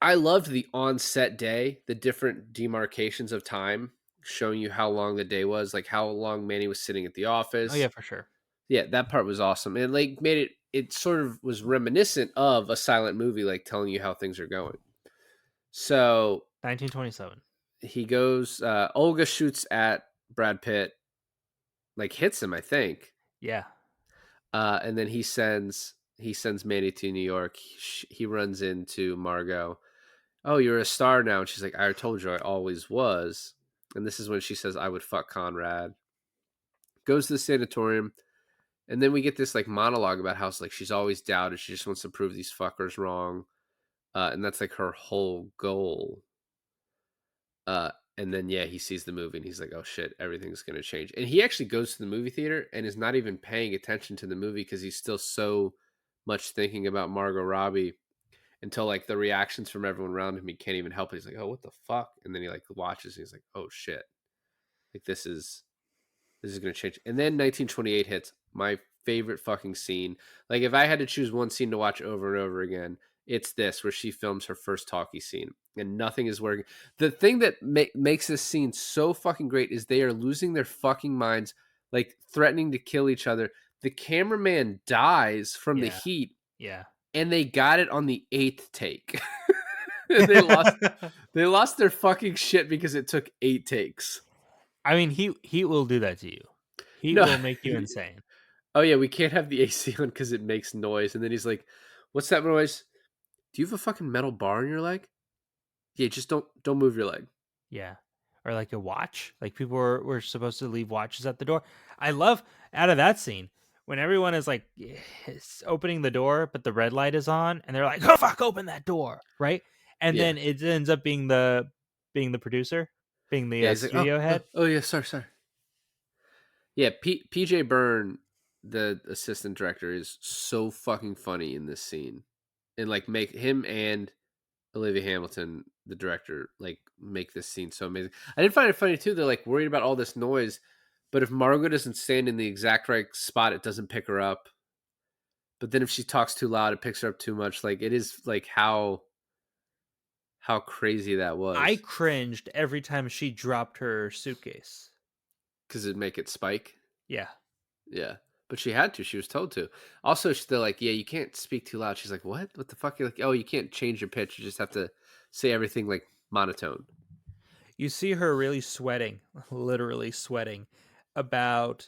I loved the on-set day, the different demarcations of time, showing you how long the day was, like how long Manny was sitting at the office. Oh yeah, for sure. Yeah, that part was awesome. And like made it sort of was reminiscent of a silent movie, like telling you how things are going. So 1927. he goes, Olga shoots at Brad Pitt, like hits him, I think. Yeah. And then he sends Manny to New York. He runs into Margot. Oh, you're a star now. And she's like, I told you I always was. And this is when she says, I would fuck Conrad. Goes to the sanatorium. And then we get this like monologue about how like she's always doubted. She just wants to prove these fuckers wrong. And that's like her whole goal. And then, yeah, he sees the movie and he's like, oh shit, everything's going to change. And he actually goes to the movie theater and is not even paying attention to the movie because he's still so much thinking about Margot Robbie until like the reactions from everyone around him. He can't even help it. He's like, oh, what the fuck? And then he like watches and he's like, oh shit. Like this is going to change. And then 1928 hits, my favorite fucking scene. Like if I had to choose one scene to watch over and over again, it's this where she films her first talkie scene and nothing is working. The thing that makes this scene so fucking great is they are losing their fucking minds, like threatening to kill each other. The cameraman dies from the heat. Yeah. And they got it on the 8th take. And they lost their fucking shit because it took 8 takes. I mean, he will do that to you. He will make you insane. Oh yeah, we can't have the AC on because it makes noise. And then he's like, "What's that noise? Do you have a fucking metal bar in your leg? Yeah, just don't move your leg." Yeah, or like a watch. Like people were supposed to leave watches at the door. I love out of that scene when everyone is like opening the door, but the red light is on, and they're like, "Oh fuck, open that door!" Right? And then it ends up being the producer, being the studio head. Oh yeah, sorry. Yeah, PJ Byrne, the assistant director, is so fucking funny in this scene, and like make him and Olivia Hamilton, the director, like make this scene so amazing. I did find it funny too. They're like worried about all this noise, but if Margot doesn't stand in the exact right spot, it doesn't pick her up. But then if she talks too loud, it picks her up too much. Like it is like how crazy that was. I cringed every time she dropped her suitcase. Because it'd make it spike? Yeah. Yeah. But she had to. She was told to. Also, they're like, yeah, you can't speak too loud. She's like, what? What the fuck? You're like, oh, you can't change your pitch. You just have to say everything like monotone. You see her really sweating, literally sweating, about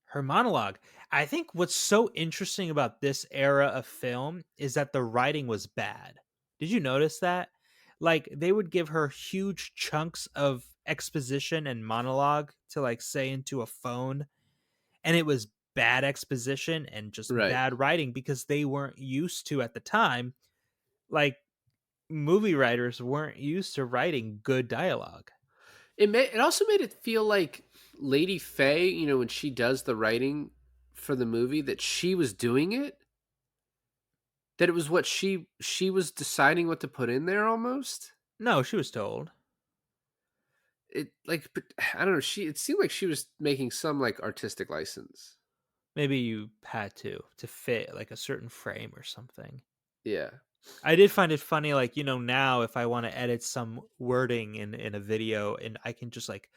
her monologue. I think what's so interesting about this era of film is that the writing was bad. Did you notice that? Like they would give her huge chunks of exposition and monologue to like say into a phone, and it was bad exposition and just Right. bad writing because they weren't used to at the time, like movie writers weren't used to writing good dialogue. It also made it feel like Lady Faye, you know, when she does the writing for the movie, that she was doing it. That it was what she was deciding what to put in there almost. No, she was told. It like but I don't know, it seemed like she was making some like artistic license. Maybe you had to fit like a certain frame or something. Yeah. I did find it funny, like, now if I want to edit some wording in a video and I can just like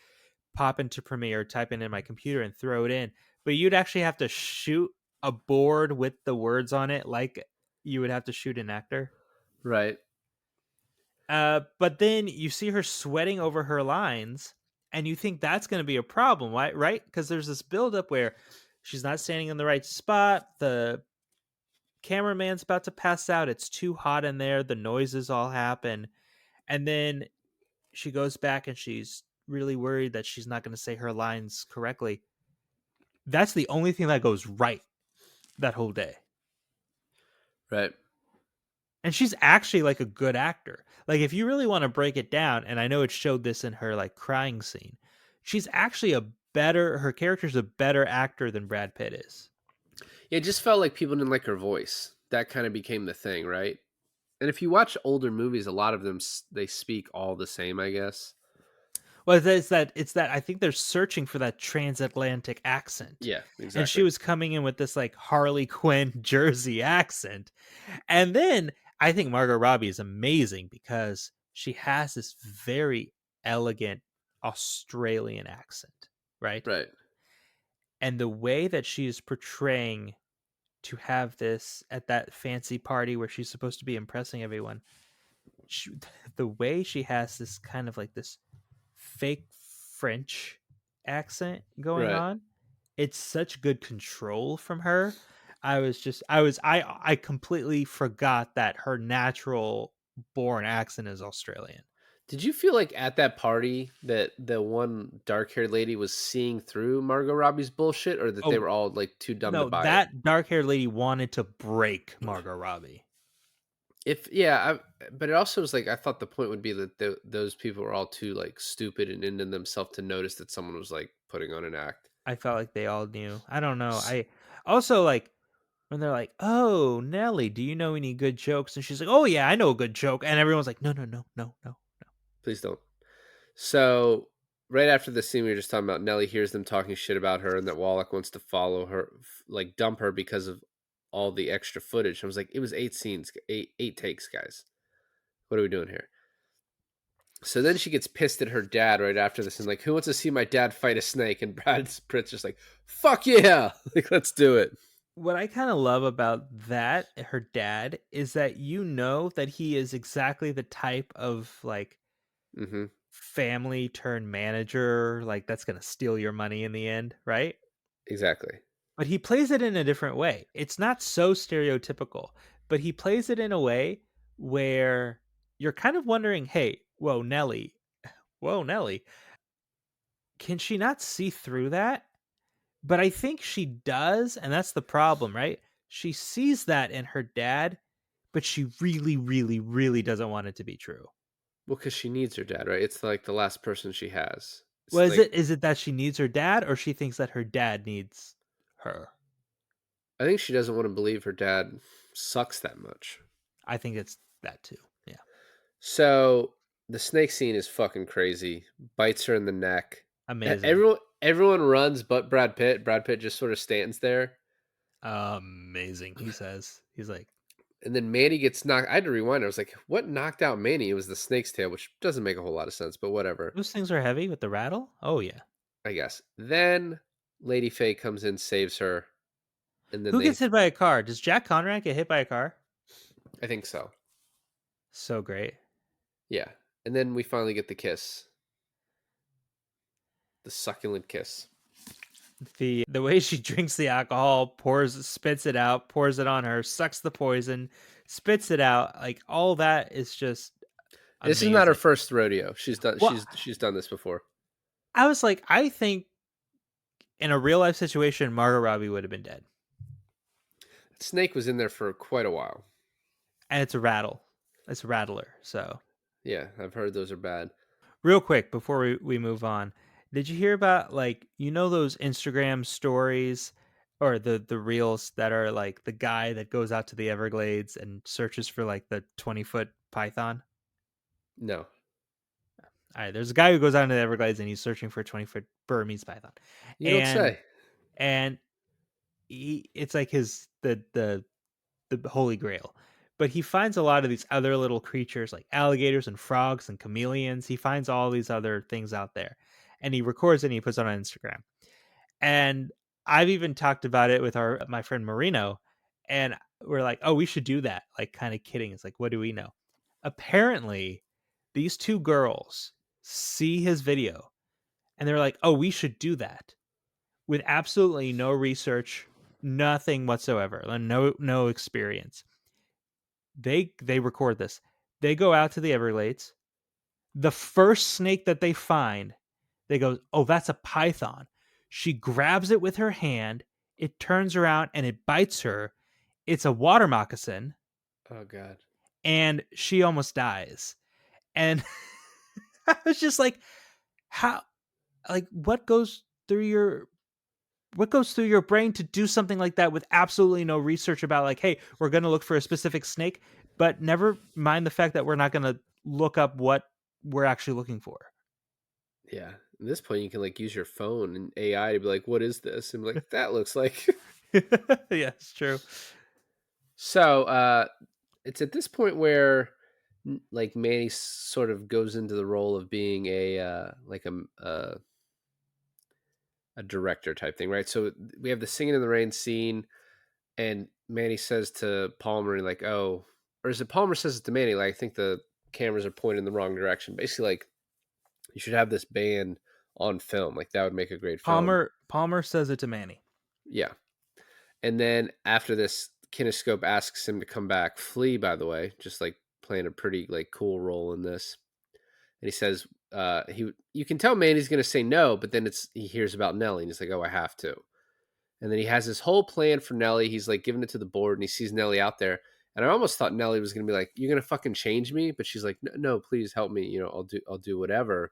pop into Premiere, type in my computer and throw it in. But you'd actually have to shoot a board with the words on it like you would have to shoot an actor. Right. But then you see her sweating over her lines and you think that's going to be a problem, right? Because there's this buildup where she's not standing in the right spot. The cameraman's about to pass out. It's too hot in there. The noises all happen. And then she goes back and she's really worried that she's not going to say her lines correctly. That's the only thing that goes right that whole day. Right. And she's actually like a good actor. Like if you really want to break it down, and I know it showed this in her like crying scene, she's actually her character's a better actor than Brad Pitt is. It just felt like people didn't like her voice. That kind of became the thing, right? And if you watch older movies, a lot of them they speak all the same, I guess. Well, it's that I think they're searching for that transatlantic accent. Yeah, And she exactly. was coming in with this like Harley Quinn Jersey accent. And then I think Margot Robbie is amazing because she has this very elegant Australian accent, right? Right. And the way that she is portraying to have this at that fancy party where she's supposed to be impressing everyone, the way she has this kind of like this fake French accent going Right. on, it's such good control from her. I completely forgot that her natural born accent is Australian. Did you feel like at that party that the one dark-haired lady was seeing through Margot Robbie's bullshit, or that they Oh, were all like too dumb to no, buy it? that dark-haired lady wanted to break Margot Robbie. But it also was like I thought the point would be that those people were all too like stupid and into themselves to notice that someone was like putting on an act. I felt like they all knew. I don't know. I also like when they're like, "Oh, Nelly, do you know any good jokes?" And she's like, "Oh yeah, I know a good joke." And everyone's like, "No, no, no, no, no." Please don't. So right after the scene we were just talking about, Nellie hears them talking shit about her and that Wallach wants to follow her, like dump her because of all the extra footage. I was like, it was 8 scenes, eight takes, guys. What are we doing here? So then she gets pissed at her dad right after this and like, who wants to see my dad fight a snake? And Brad Pitt's just like, fuck yeah, like let's do it. What I kind of love about that, her dad, is that that he is exactly the type of like Mm-hmm. family turn manager, like that's gonna steal your money in the end, right? Exactly. But he plays it in a different way. It's not so stereotypical, but he plays it in a way where you're kind of wondering, hey, whoa, Nelly, can she not see through that? But I think she does, and that's the problem, right? She sees that in her dad, but she really, really, really doesn't want it to be true. Well, because she needs her dad, right? It's like the last person she has. It's Well, like is it that she needs her dad, or she thinks that her dad needs her? I think she doesn't want to believe her dad sucks that much. I think it's that too. Yeah. So the snake scene is fucking crazy. Bites her in the neck. Amazing. Everyone runs but Brad Pitt. Brad Pitt just sort of stands there. Amazing, he says. He's like, And then Manny gets knocked. I had to rewind. I was like, what knocked out Manny? It was the snake's tail, which doesn't make a whole lot of sense, but whatever, those things are heavy with the rattle? Oh, yeah. I guess. Then Lady Faye comes in, saves her. And then Who gets hit by a car? Does Jack Conrad get hit by a car? I think so. So great. Yeah. And then we finally get the kiss. The succulent kiss. The way she drinks the alcohol, spits it out, pours it on her, sucks the poison, spits it out, like all that is just This is not her amazing. first rodeo. She's done. Well, She's done this before. I was like, I think in a real life situation, Margot Robbie would have been dead. Snake was in there for quite a while. And it's a rattle. It's a rattler. So, Yeah, I've heard those are bad. real quick before we move on, did you hear about like those Instagram stories or the reels that are like the guy that goes out to the Everglades and searches for like the 20-foot python? No. All right, there's a guy who goes out into the Everglades and he's searching for a 20-foot Burmese python, You don't and say. it's like the holy grail. But he finds a lot of these other little creatures like alligators and frogs and chameleons. He finds all these other things out there, and he records it and he puts it on Instagram. And I've even talked about it with my friend Marino, and we're like, oh, we should do that. Like, kind of kidding. It's like, what do we know? Apparently, these two girls see his video, and they're like, oh, we should do that with absolutely no research, nothing whatsoever, no experience. They record this. They go out to the Everglades. The first snake that they find, they go, oh, that's a python. She grabs it with her hand. It turns around and it bites her. It's a water moccasin, Oh God. and she almost dies. And I was just like, how, like, what goes through your brain to do something like that with absolutely no research about like, hey, we're going to look for a specific snake, but never mind the fact that we're not going to look up what we're actually looking for. Yeah. At this point, you can like use your phone and AI to be like, "What is this?" And be like, "That looks like." Yeah, it's true. So it's at this point where like Manny sort of goes into the role of being a director type thing, right? So we have the singing in the rain scene, and Manny says to Palmer like, "Oh," or is it Palmer says it to Manny? Like, I think the cameras are pointed in the wrong direction. Basically, like, you should have this band on film. Like, that would make a great film. Palmer says it to Manny. Yeah. And then after this, Kinescope asks him to come back. Flea, by the way, just like playing a pretty like cool role in this. And he says, you can tell Manny's going to say no, but then he hears about Nellie and he's like, oh, I have to. And then he has this whole plan for Nellie. He's like giving it to the board and he sees Nellie out there. And I almost thought Nellie was going to be like, you're going to fucking change me. But she's like, no, please help me. You know, I'll do whatever.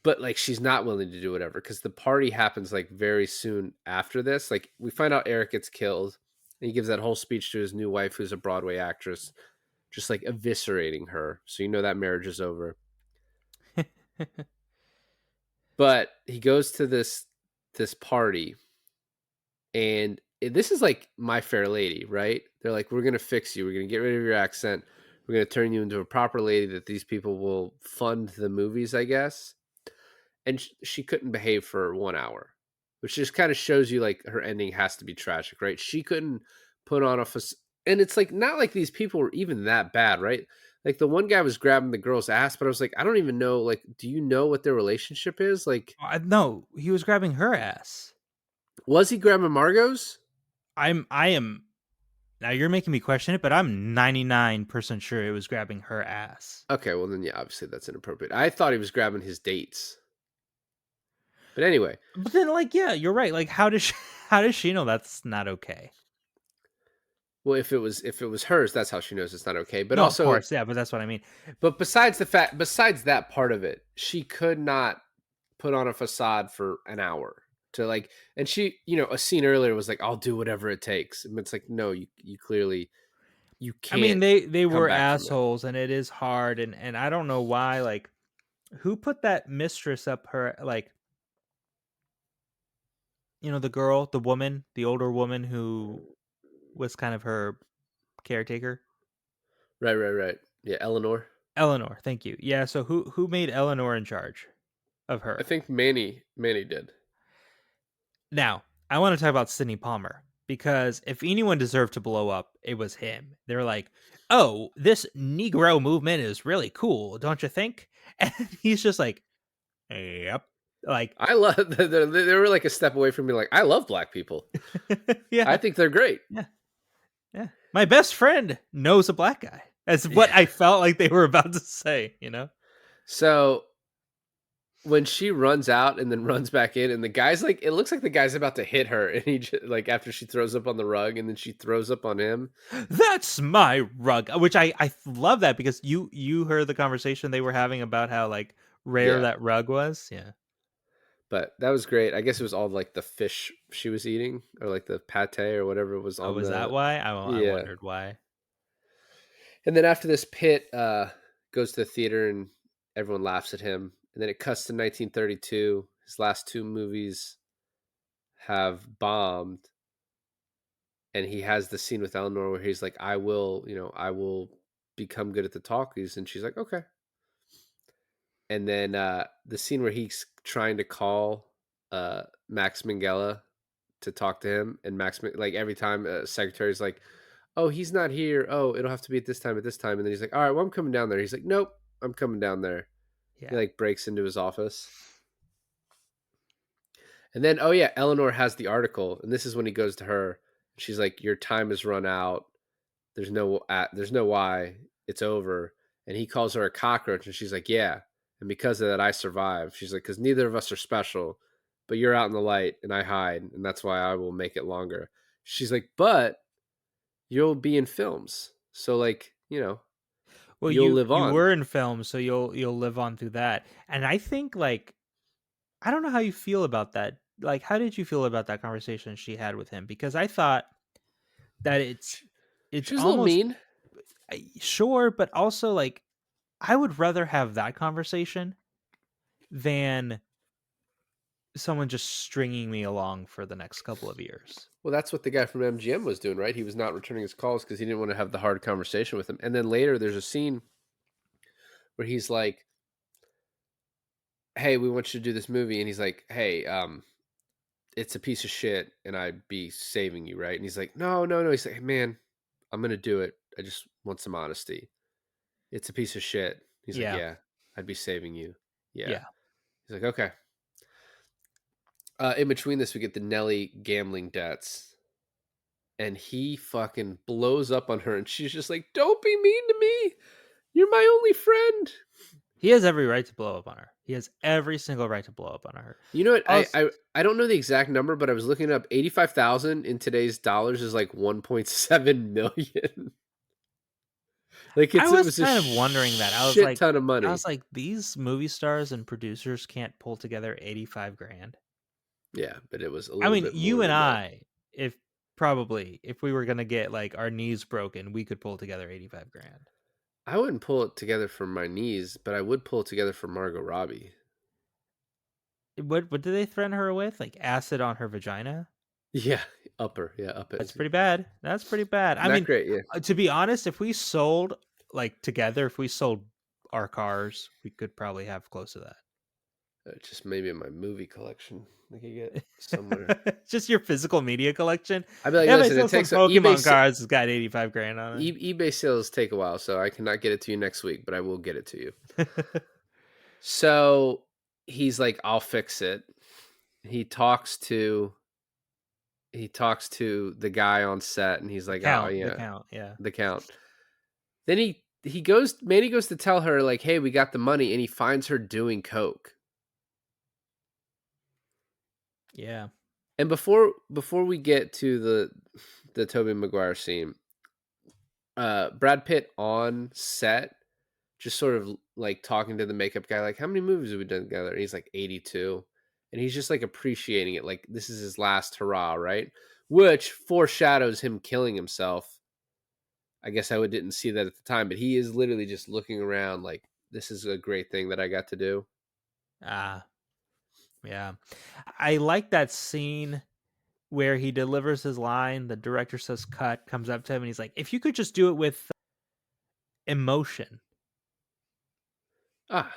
But like, she's not willing to do whatever because the party happens like very soon after this. Like, we find out Eric gets killed and he gives that whole speech to his new wife, who's a Broadway actress, just like eviscerating her. So, you know, that marriage is over. But he goes to this party, and this is like My Fair Lady, right? They're like, we're going to fix you. We're going to get rid of your accent. We're going to turn you into a proper lady that these people will fund the movies, I guess. And she couldn't behave for 1 hour, which just kind of shows you like her ending has to be tragic, right? She couldn't put on and it's like, not like these people were even that bad, right? Like, the one guy was grabbing the girl's ass, but I was like, I don't even know, like, do you know what their relationship is? Like, No, he was grabbing her ass. was he grabbing Margot's? I am now you're making me question it, but I'm 99% sure it was grabbing her ass. Okay, well then, yeah, obviously that's inappropriate. I thought he was grabbing his dates. But anyway. But then, like, yeah, you're right. Like, how does she know that's not okay? Well, if it was hers, that's how she knows it's not okay. But no, also, of course, yeah, but that's what I mean. But besides that part of it, she could not put on a facade for an hour to like, and she, you know, a scene earlier was like, I'll do whatever it takes. And it's like, no, you clearly, you can't. I mean, they were assholes, and it is hard, and I don't know why. Like, who put that mistress up her, like, you know, the older woman who was kind of her caretaker. Right. Yeah, Eleanor, thank you. Yeah, so who made Eleanor in charge of her? I think Manny did. Now, I want to talk about Sidney Palmer, because if anyone deserved to blow up, it was him. They were like, oh, this Negro movement is really cool, don't you think? And he's just like, yep. Like, I love they were like a step away from me. Like, I love black people. yeah, I think they're great. Yeah. My best friend knows a black guy. That's what Yeah. I felt like they were about to say, you know? So when she runs out and then runs back in, and the guy's like, it looks like the guy's about to hit her, and he just, like after she throws up on the rug, and then she throws up on him. That's my rug, which I love that because you heard the conversation they were having about how like rare Yeah, that rug was. Yeah. but that was great. I guess it was all like the fish she was eating, or like the pate or whatever was Oh, on was that the. why? I Yeah, wondered why. and then after this, Pitt goes to the theater, and everyone laughs at him. And then it cuts to 1932. His last two movies have bombed, and he has the scene with Eleanor where he's like, "I will, I will become good at the talkies," and she's like, "Okay." And then the scene where he's trying to call Max Minghella to talk to him, and like every time secretary's like, "Oh, he's not here. Oh, it'll have to be at this time, at this time," and then he's like, "All right, well, I'm coming down there." He's like, "Nope, I'm coming down there." He Yeah. like breaks into his office. And then, oh yeah, Eleanor has the article, and this is when he goes to her. She's like, "Your time has run out. There's no why. It's over." And he calls her a cockroach, and she's like, "Yeah." And because of that, I survived. She's like, "Because neither of us are special, but you're out in the light, and I hide, and that's why I will make it longer." She's like, "But you'll be in films, so like, Well, you'll live you on." were in film, so you'll live on through that. And I think like I don't know how you feel about that. Like, how did you feel about that conversation she had with him? Because I thought that it's She was a little almost mean. sure, but also like I would rather have that conversation than someone just stringing me along for the next couple of years. Well, that's what the guy from MGM was doing, right? He was not returning his calls because he didn't want to have the hard conversation with him. And then later, there's a scene where he's like, "Hey, we want you to do this movie," and he's like, "Hey, it's a piece of shit, and I'd be saving you, right?" And he's like, "No, no, no." He's like, "Hey, man, I'm gonna do it. I just want some honesty. It's a piece of shit." He's like, Yeah, "Yeah, I'd be saving you." Yeah. yeah. He's like, "Okay." In between this, we get the Nelly gambling debts, and he fucking blows up on her, and she's just like, "Don't be mean to me. You're my only friend." He has every right to blow up on her. He has every single right to blow up on her. You know what? Also, I don't know the exact number, but I was looking it up. 85,000 in today's dollars is like 1.7 million. Like I it was was a kind of wondering that. shit ton of I money. was like, these movie stars and producers can't pull together 85 grand. Yeah, but it was a I little mean, bit more you and than that. I, if we were gonna get like our knees broken, we could pull together 85 grand. I wouldn't pull it together for my knees, but I would pull it together for Margot Robbie. What did they threaten her with? Like acid on her vagina? Yeah, upper. Yeah, up That's it. pretty bad. That's pretty bad. I Not mean, great. Yeah, to be honest, if we sold like together, if we sold our cars, we could probably have close to that. just maybe in my movie collection I could get somewhere. Just your physical media collection. I'd be like, Yeah, if I listen, sell it some takes eBay. Pokemon cards, it's got 85 grand on eBay sales take a while, so I cannot get it to you next week, but I will get it to you. it. So he's like, "I'll fix it." He talks to the guy on set, and he's like, "Oh The yeah, count, yeah. the count." Then Manny goes to tell her like, "Hey, we got the money," and he finds her doing coke. Yeah. And before we get to the Tobey Maguire scene, Brad Pitt on set just sort of like talking to the makeup guy, like, "How many movies have we done together?" And he's like, 82. And he's just like appreciating it. Like, this is his last hurrah, right? Which foreshadows him killing himself. I guess I didn't see that at the time, but he is literally just looking around like, this is a great thing that I got to do. Ah, yeah. I like that scene where he delivers his line, the director says cut, comes up to him and he's like, "If you could just do it with emotion." Ah.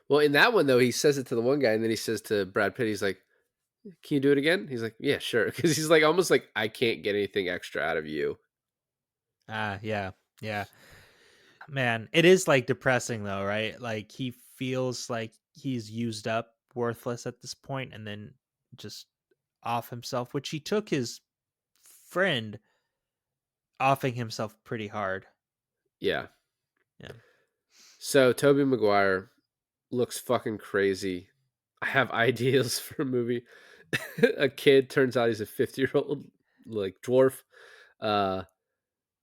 Well, in that one, though, he says it to the one guy, and then he says to Brad Pitt, he's like, "Can you do it again?" He's like, "Yeah, sure." Because he's like, almost like, "I can't get anything extra out of you." Ah, yeah. Yeah. Man, it is like depressing though, right? Like he feels like he's used up, worthless at this point, and then just off himself, which he took his friend offing himself pretty hard. Yeah. Yeah. So Toby Maguire looks fucking crazy. I have ideas for a movie. A kid turns out he's a 50-year-old like dwarf. Uh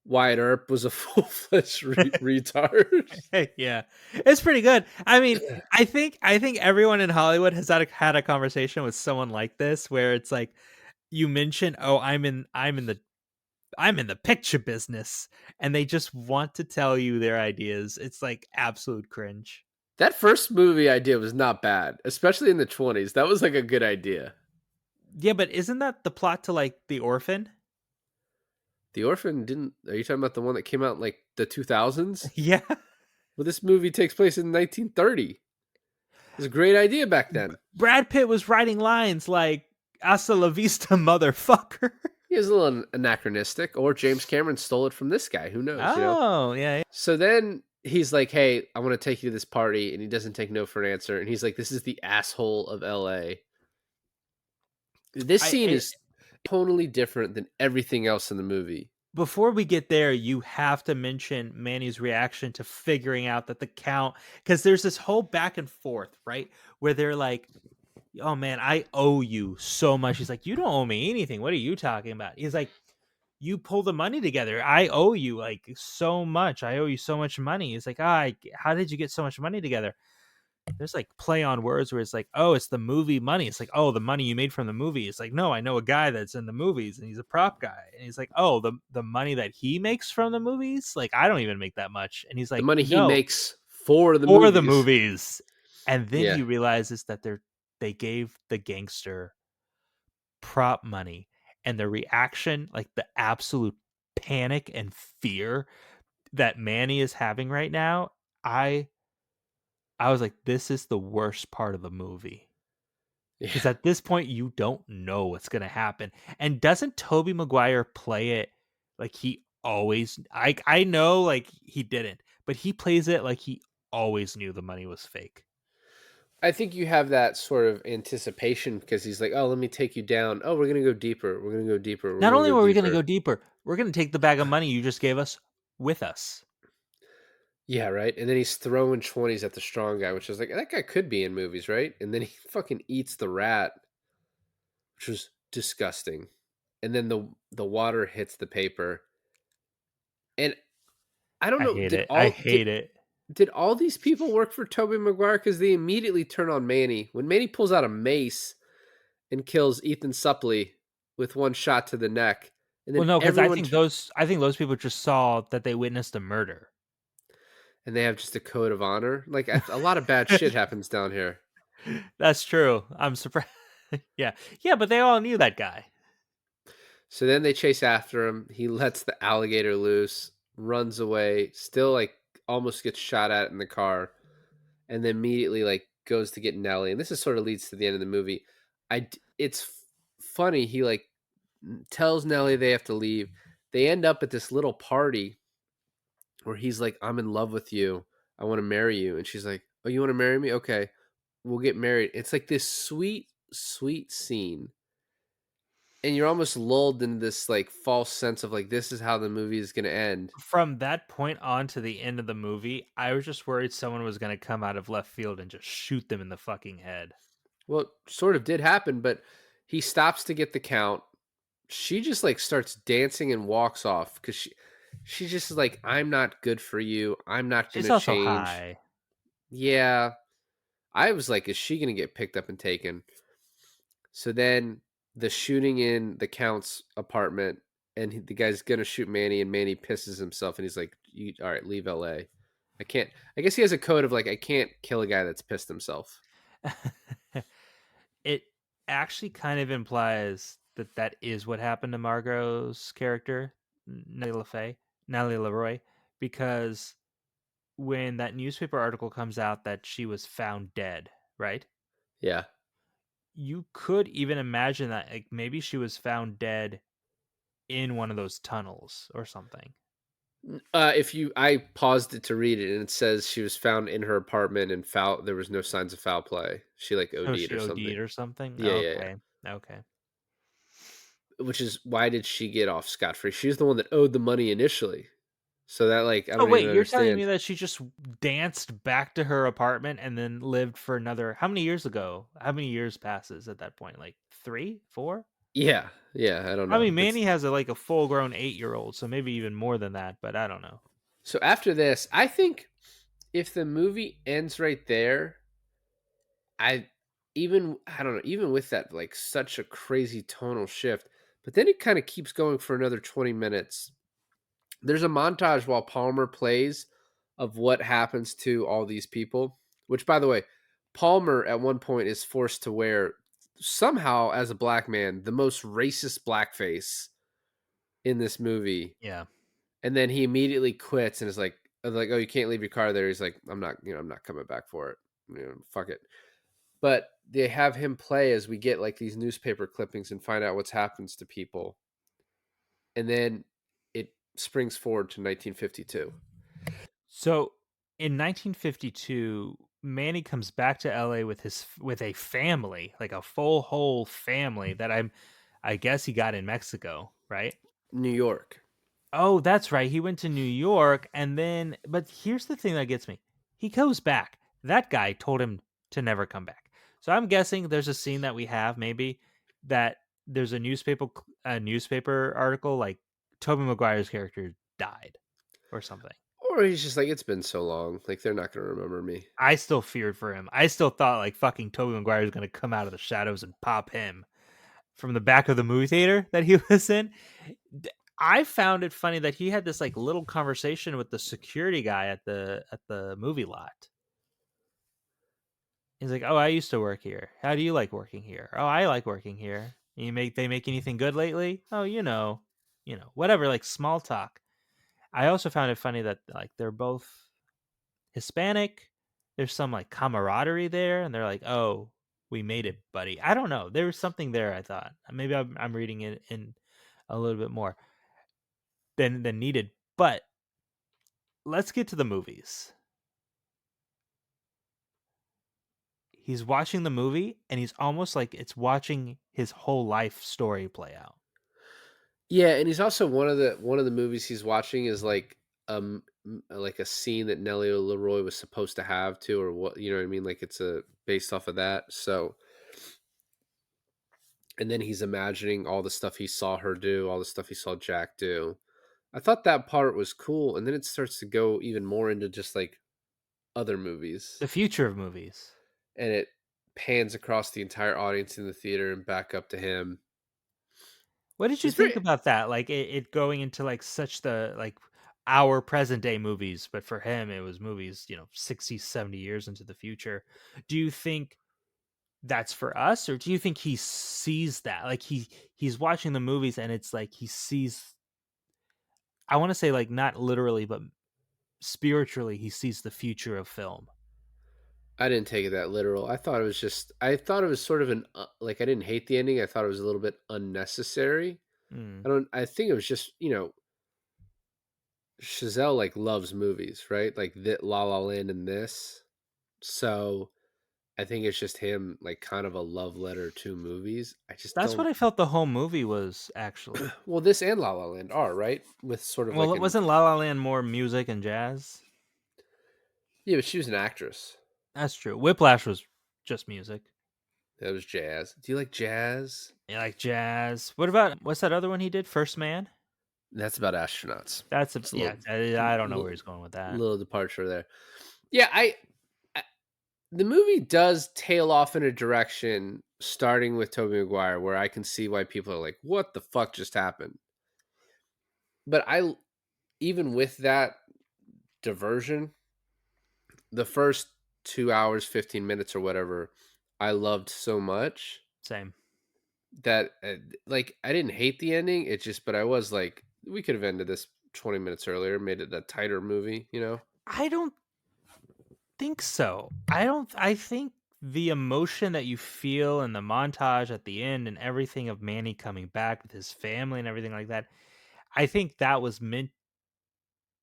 Wyatt Earp was a full-fledged retard. Yeah, it's pretty good. I mean, I think everyone in Hollywood has had a conversation with someone like this, where it's like you mention, "Oh, I'm in the picture business," and they just want to tell you their ideas. It's like absolute cringe. That first movie idea was not bad, especially in the 20s. That was like a good idea. Yeah, but isn't that the plot to like The Orphan? The Orphan didn't. Are you talking about the one that came out in like the 2000s? Yeah. Well, this movie takes place in 1930. It was a great idea back then. Brad Pitt was writing lines like "Hasta la vista, motherfucker." He was a little anachronistic, or James Cameron stole it from this guy. Who knows, you know? Oh, yeah. So then he's like, hey, I want to take you to this party. And he doesn't take no for an answer. And he's like, this is the asshole of LA. This scene is totally different than everything else in the movie. Before we get there, you have to mention Manny's reaction to figuring out that the Count, because there's this whole back and forth, right? Where they're like, "Oh man, I owe you so much." He's like, "You don't owe me anything. What are you talking about?" He's like, "You pull the money together. I owe you like so much. I owe you so much money." He's like, how did you get so much money together?" There's like play on words where it's like, "Oh, it's the movie money." It's like, "Oh, the money you made from the movie." It's like, "No, I know a guy that's in the movies and he's a prop guy." And he's like, "Oh, the money that he makes from the movies? Like, I don't even make that much." And he's The like, money he "No, makes for the for movies. the movies." And then Yeah. he realizes that they gave the gangster prop money, and the reaction, like the absolute panic and fear that Manny is having right now, I was like, this is the worst part of the movie. Because Yeah. at this point, you don't know what's going to happen. And doesn't Toby Maguire play it like he always? I know, like he didn't, but he plays it like he always knew the money was fake. I think you have that sort of anticipation because he's like, oh, let me take you down. Oh, we're going to go deeper. We're going to go deeper. We're Not going to only go were we going to deeper. go deeper, we're going to take the bag of money you just gave us with us. Yeah, right. And then he's throwing 20s at the strong guy, which is like, that guy could be in movies, right? And then he fucking eats the rat, which was disgusting. And then the water hits the paper. And I don't I know, hate it. I hate it. did all these people work for Toby Maguire? Because they immediately turn on Manny. When Manny pulls out a mace and kills Ethan Suplee with one shot to the neck, and Well, then no, because everyone I think those people just saw that they witnessed a murder. and they have just a code of honor. Like a lot of bad shit happens down here. That's true. I'm surprised. Yeah. Yeah, but they all knew that guy. So then they chase after him. He lets the alligator loose, runs away, still like almost gets shot at in the car, and then immediately like goes to get Nellie. And this is sort of leads to the end of the movie. It's funny. He like tells Nellie they have to leave. They end up at this little party where he's like, "I'm in love with you. I want to marry you," and she's like, "Oh, you want to marry me? Okay, we'll get married." It's like this sweet, sweet scene. And you're almost lulled into this like false sense of like this is how the movie is going to end. From that point on to the end of the movie, I was just worried someone was going to come out of left field and just shoot them in the fucking head. Well, it sort of did happen, but he stops to get the count. She just like starts dancing and walks off because she just is like, I'm not good for you. I'm not going She's to also change. high. Yeah. I was like, is she going to get picked up and taken? So then the shooting in the count's apartment, and the guy's going to shoot Manny, and Manny pisses himself, and he's like, all right, leave LA. I can't. I guess he has a code of like, I can't kill a guy that's pissed himself. It actually kind of implies that that is what happened to Margot's character, Nellie Leroy, because when that newspaper article comes out that she was found dead, right? Yeah. You could even imagine that like maybe she was found dead in one of those tunnels or something. I paused it to read it, and it says she was found in her apartment and there was no signs of foul play. She like Oh, OD'd she or OD'd something. or something? Yeah, Okay. Okay. Which is why did she get off scot free? She's the one that owed the money initially. So that like I Oh, don't even wait, you're telling me understand. that she just danced back to her apartment and then lived for another how many years ago? How many years passes at that point? Like 3, 4? Yeah, yeah, I don't I know. mean, Manny has a like a full-grown 8-year-old, so maybe even more than that, but I don't know. So after this, I think if the movie ends right there, I I don't know, even with that like such a crazy tonal shift, but then it kind of keeps going for another 20 minutes. There's a montage while Palmer plays of what happens to all these people, which by the way, Palmer at one point is forced to wear somehow as a black man the most racist blackface in this movie. Yeah. And then he immediately quits and is like, oh, you can't leave your car there. He's like, I'm not coming back for it. Fuck it. But they have him play as we get like these newspaper clippings and find out what's happens to people. And then it springs forward to 1952. So, in 1952, Manny comes back to LA with a family, like a full whole family that I guess he got in Mexico, right? New York. Oh, that's right. He went to New York and then but here's the thing that gets me. He goes back. That guy told him to never come back. So I'm guessing there's a scene that we have maybe that there's a newspaper article like Tobey Maguire's character died or something. Or he's just like, it's been so long. Like, they're not going to remember me. I still feared for him. I still thought like fucking Tobey Maguire was going to come out of the shadows and pop him from the back of the movie theater that he was in. I found it funny that he had this like little conversation with the security guy at the movie lot. He's like, "Oh, I used to work here. How do you like working here? Oh, I like working here. They make anything good lately? Oh, whatever, like small talk." I also found it funny that like they're both Hispanic. There's some like camaraderie there, and they're like, "Oh, we made it, buddy." I don't know. There was something there. I thought maybe I'm reading it in a little bit more than needed, but let's get to the movies. He's watching the movie and he's almost like it's watching his whole life story play out. Yeah, and he's also one of the movies he's watching is like a scene that Nellie Leroy was supposed to have too, or what you know what I mean? Like it's a based off of that. So and then he's imagining all the stuff he saw her do, all the stuff he saw Jack do. I thought that part was cool, and then it starts to go even more into just like other movies, The future of movies. and it pans across the entire audience in the theater and back up to him. What did you It's very think about that? Like it going into like such the like our present day movies, but for him it was movies, 60, 70 years into the future. Do you think that's for us or do you think he sees that? Like he's watching the movies and it's like he sees I want to say like not literally but spiritually he sees the future of film. I didn't take it that literal. I thought it was sort of an like I didn't hate the ending. I thought it was a little bit unnecessary. Mm. I think it was just, Chazelle like loves movies, right? Like La La Land and this. So I think it's just him like kind of a love letter to movies. I just That's what don't I felt the whole movie was actually. well, this and La La Land are, right? With sort of Well, like it wasn't La La Land more music and jazz. yeah, but she was an actress. That's true. Whiplash was just music. That was jazz. Do you like jazz? Yeah, like jazz. What about what's that other one he did? First Man. That's about astronauts. That's a It's a yeah. little I don't know where little, he's going with that. little departure there. Yeah, I the movie does tail off in a direction starting with Tobey Maguire where I can see why people are like, "What the fuck just happened?" But I even with that diversion, the first 2 hours 15 minutes or whatever, I loved so much Same. that like I didn't hate the ending. It just but I was like, we could have ended this 20 minutes earlier, made it a tighter movie. I don't think so. I don't. I think the emotion that you feel in the montage at the end and everything of Manny coming back with his family and everything like that. I think that was meant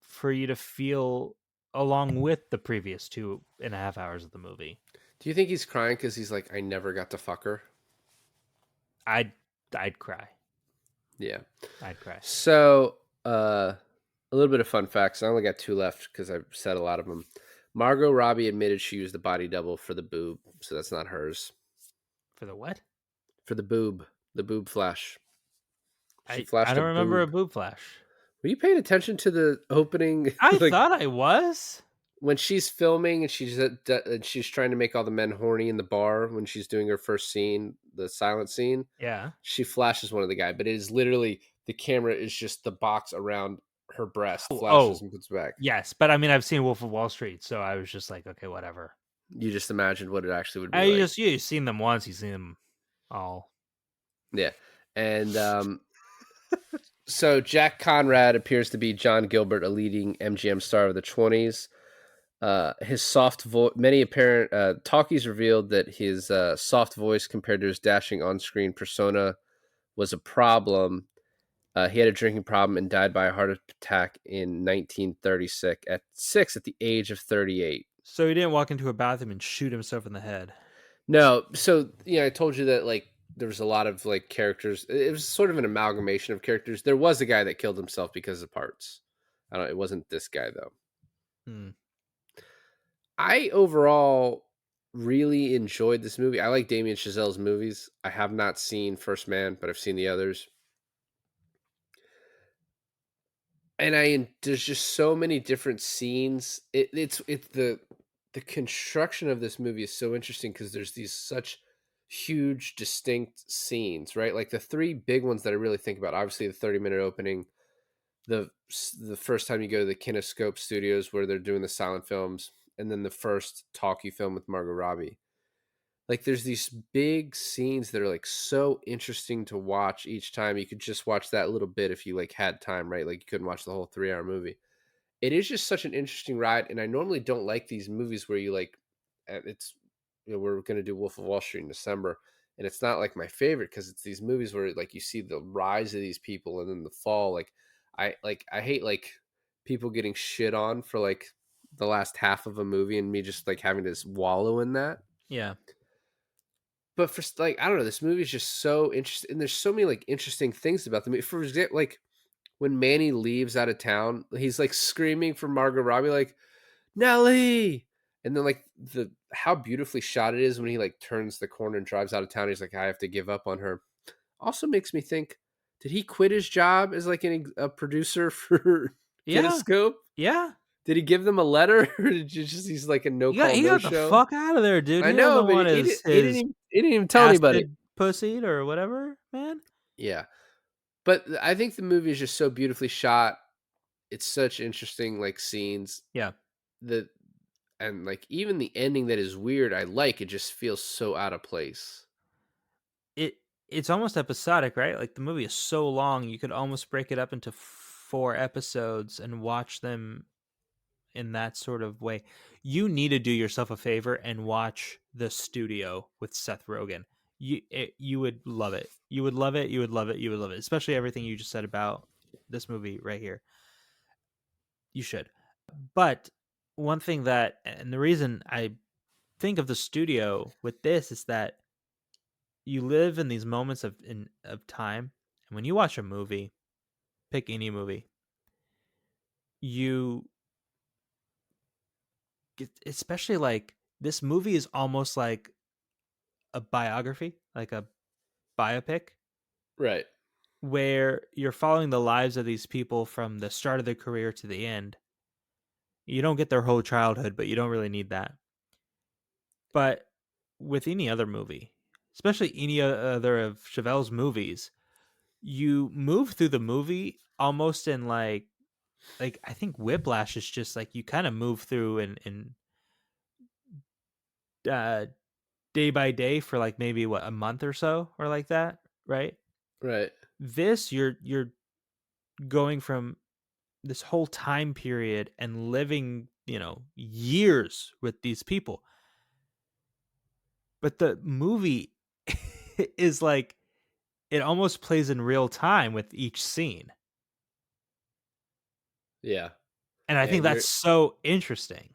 for you to feel along with the previous 2.5 hours of the movie. Do you think he's crying because he's like, I never got to fuck her? I'd cry. Yeah. I'd cry. So, A little bit of fun facts. I only got 2 left because I've said a lot of them. Margot Robbie admitted she used the body double for the boob, so that's not hers. For the what? For the boob flash. She I flashed a don't remember a boob. boob flash. Were you paying attention to the opening? I Like thought I was. when she's filming and she's trying to make all the men horny in the bar when she's doing her first scene, the silent scene. Yeah. She flashes one of the guy, but it is literally the camera is just the box around her breast, flashes and puts back. Yes, but I mean, I've seen Wolf of Wall Street, so I was just like, okay, whatever. You just imagined what it actually would be I like. just you've seen them once, you've seen them all. Yeah. And so Jack Conrad appears to be John Gilbert, a leading MGM star of the 20s. His soft voice, many apparent talkies revealed that his soft voice compared to his dashing on-screen persona was a problem. He had a drinking problem and died by a heart attack in 1936 at the age of 38. So he didn't walk into a bathroom and shoot himself in the head. No, so I told you that like there was a lot of like characters. It was sort of an amalgamation of characters. There was a guy that killed himself because of parts. I don't. It wasn't this guy though. Hmm. I overall really enjoyed this movie. I like Damien Chazelle's movies. I have not seen First Man, but I've seen the others. And there's just so many different scenes. It's the construction of this movie is so interesting because there's these such huge distinct scenes, right? Like the 3 big ones that I really think about. Obviously, the 30-minute opening, the first time you go to the Kinescope Studios where they're doing the silent films, and then the first talkie film with Margot Robbie. Like there's these big scenes that are like so interesting to watch each time. You could just watch that little bit if you like had time, right? Like you couldn't watch the whole 3-hour movie. It is just such an interesting ride, and I normally don't like these movies where you like it's we're going to do Wolf of Wall Street in December, and it's not like my favorite because it's these movies where like you see the rise of these people and then the fall. Like I hate like people getting shit on for like the last half of a movie and me just like having to wallow in that. Yeah. But for like, I don't know, this movie is just so interesting, and there's so many like interesting things about the movie. For example, like when Manny leaves out of town, he's like screaming for Margot Robbie, like Nelly, and then like how beautifully shot it is when he like turns the corner and drives out of town. He's like, I have to give up on her. Also makes me think, did he quit his job as like a producer for Yeah. Kinescope? Yeah. Did he give them a letter, or did you just he's like a no call He no got the show? fuck out of there, dude. I He know, doesn't but want he his didn't even tell anybody. acid pussied or whatever, man. Yeah. But I think the movie is just so beautifully shot. It's such interesting like scenes. Yeah. And like even the ending that is weird, I like. It just feels so out of place. It's almost episodic, right? Like the movie is so long, you could almost break it up into 4 episodes and watch them in that sort of way. You need to do yourself a favor and watch The Studio with Seth Rogen. You would love it. You would love it. You would love it. You would love it. Especially everything you just said about this movie right here. You should. But one thing and the reason I think of The Studio with this is that you live in these moments of time, and when you watch a movie, pick any movie, you get, especially like this movie is almost like a biography, like a biopic, Right. where you're following the lives of these people from the start of their career to the end. You don't get their whole childhood, but you don't really need that. But with any other movie, especially any other of Chavelle's movies, you move through the movie almost in like I think Whiplash is just like you kind of move through in day by day for like maybe a month or so or like that, right? Right. This you're going from this whole time period and living, years with these people. But the movie is like it almost plays in real time with each scene. Yeah. And I think that's so interesting.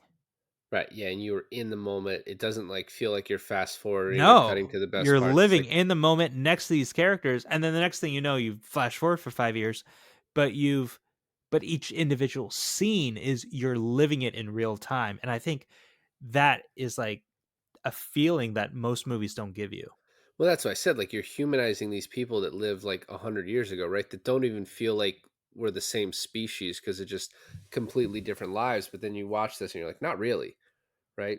Right. Yeah. And you were in the moment. It doesn't like feel like you're fast forwarding or No, cutting to the best you're parts. living in the moment next to these characters. And then the next thing you know, you flash forward for 5 years, but you've but each individual scene is you're living it in real time. And I think that is like a feeling that most movies don't give you. Well, that's what I said. Like, you're humanizing these people that lived like 100 years ago, right? That don't even feel like we're the same species because it's just completely different lives. But then you watch this and you're like, not really, right?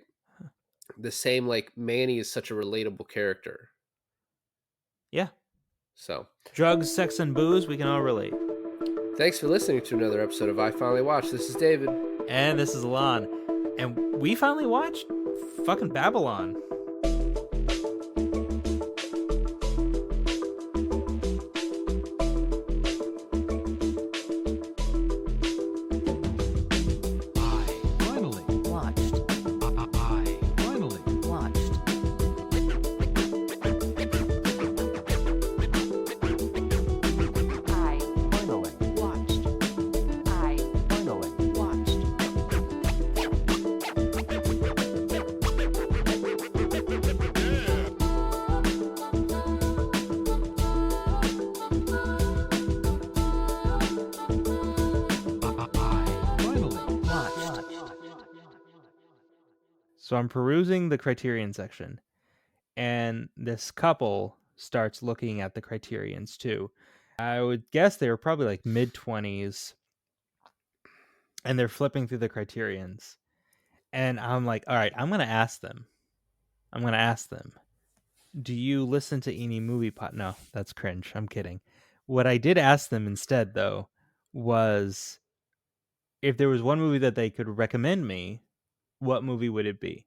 The same, like, Manny is such a relatable character. Yeah. So, Drugs, sex, and booze, we can all relate. thanks for listening to another episode of I Finally Watched. This is David. And this is Alon. And we finally watched fucking Babylon. Finally. Watched. I finally. Watched. I Finally. watched. I Finally. watched. I finally. Watched. So I'm perusing the Criterion section, and this couple starts looking at the Criterions too. I would guess they were probably like mid-20s, and they're flipping through the Criterions. And I'm like, all right, I'm going to ask them. Do you listen to any movie pod? No, that's cringe. I'm kidding. What I did ask them instead, though, was if there was one movie that they could recommend me, what movie would it be?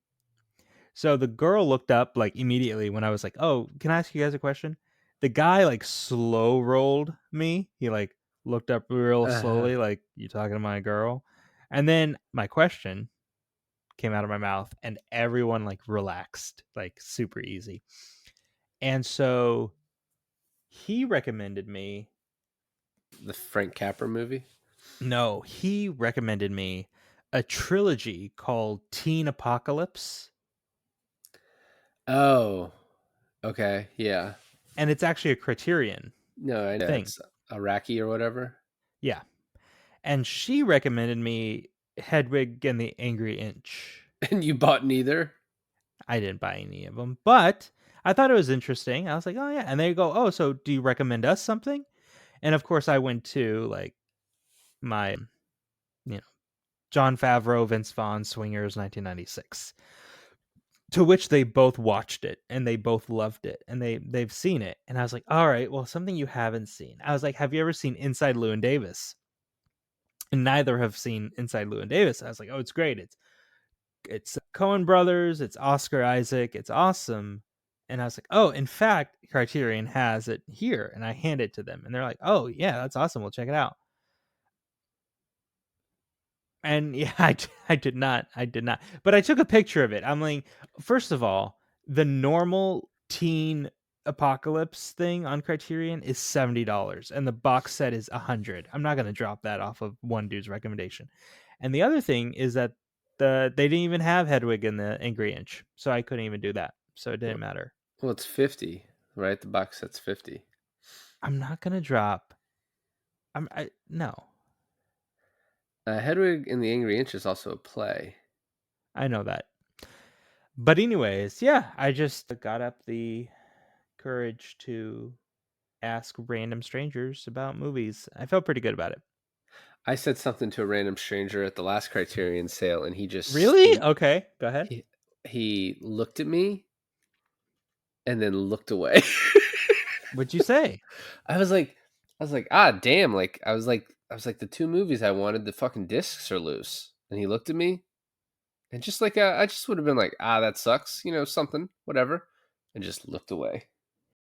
So the girl looked up like immediately when I was like, "Oh, can I ask you guys a question?" The guy like slow rolled me. He like looked up real slowly, like, "You talking to my girl?" And then my question came out of my mouth, and everyone like relaxed, like super easy. And so he recommended me. The Frank Capra movie. No, he recommended me a trilogy called Teen Apocalypse. Oh, okay. Yeah. And it's actually a Criterion No, I know. thing. It's Iraqi or whatever. Yeah. And she recommended me Hedwig and the Angry Inch. And you bought neither? I didn't buy any of them, but I thought it was interesting. I was like, oh, yeah. And they go, oh, so do you recommend us something? And of course, I went to like my, Jon Favreau, Vince Vaughn, Swingers, 1996. To which they both watched it and they both loved it and they've seen it. And I was like, all right, well, something you haven't seen. I was like, have you ever seen Inside Llewyn Davis? And neither have seen Inside Llewyn Davis. I was like, oh, it's great. It's Coen Brothers. It's Oscar Isaac. It's awesome. And I was like, oh, in fact, Criterion has it here. And I hand it to them. And they're like, oh, yeah, that's awesome. We'll check it out. And yeah, I did not. But I took a picture of it. I'm like, first of all, the normal teen apocalypse thing on Criterion is $70, and the box set is $100. I'm not gonna drop that off of one dude's recommendation. And the other thing is that they didn't even have Hedwig and the Angry Inch, so I couldn't even do that. So it didn't matter. Well, it's 50, right? The box set's 50. I'm not gonna drop. No. Hedwig and the Angry Inch is also a play. I know that. But anyways, yeah, I just got up the courage to ask random strangers about movies. I felt pretty good about it. I said something to a random stranger at the last Criterion sale, and he just Really? Okay, go ahead. he looked at me and then looked away. What'd you say? I was like, ah, damn! Like, I was like, the two movies I wanted, the fucking discs are loose. And he looked at me, and just like, I just would have been like, ah, that sucks, something, whatever, and just looked away.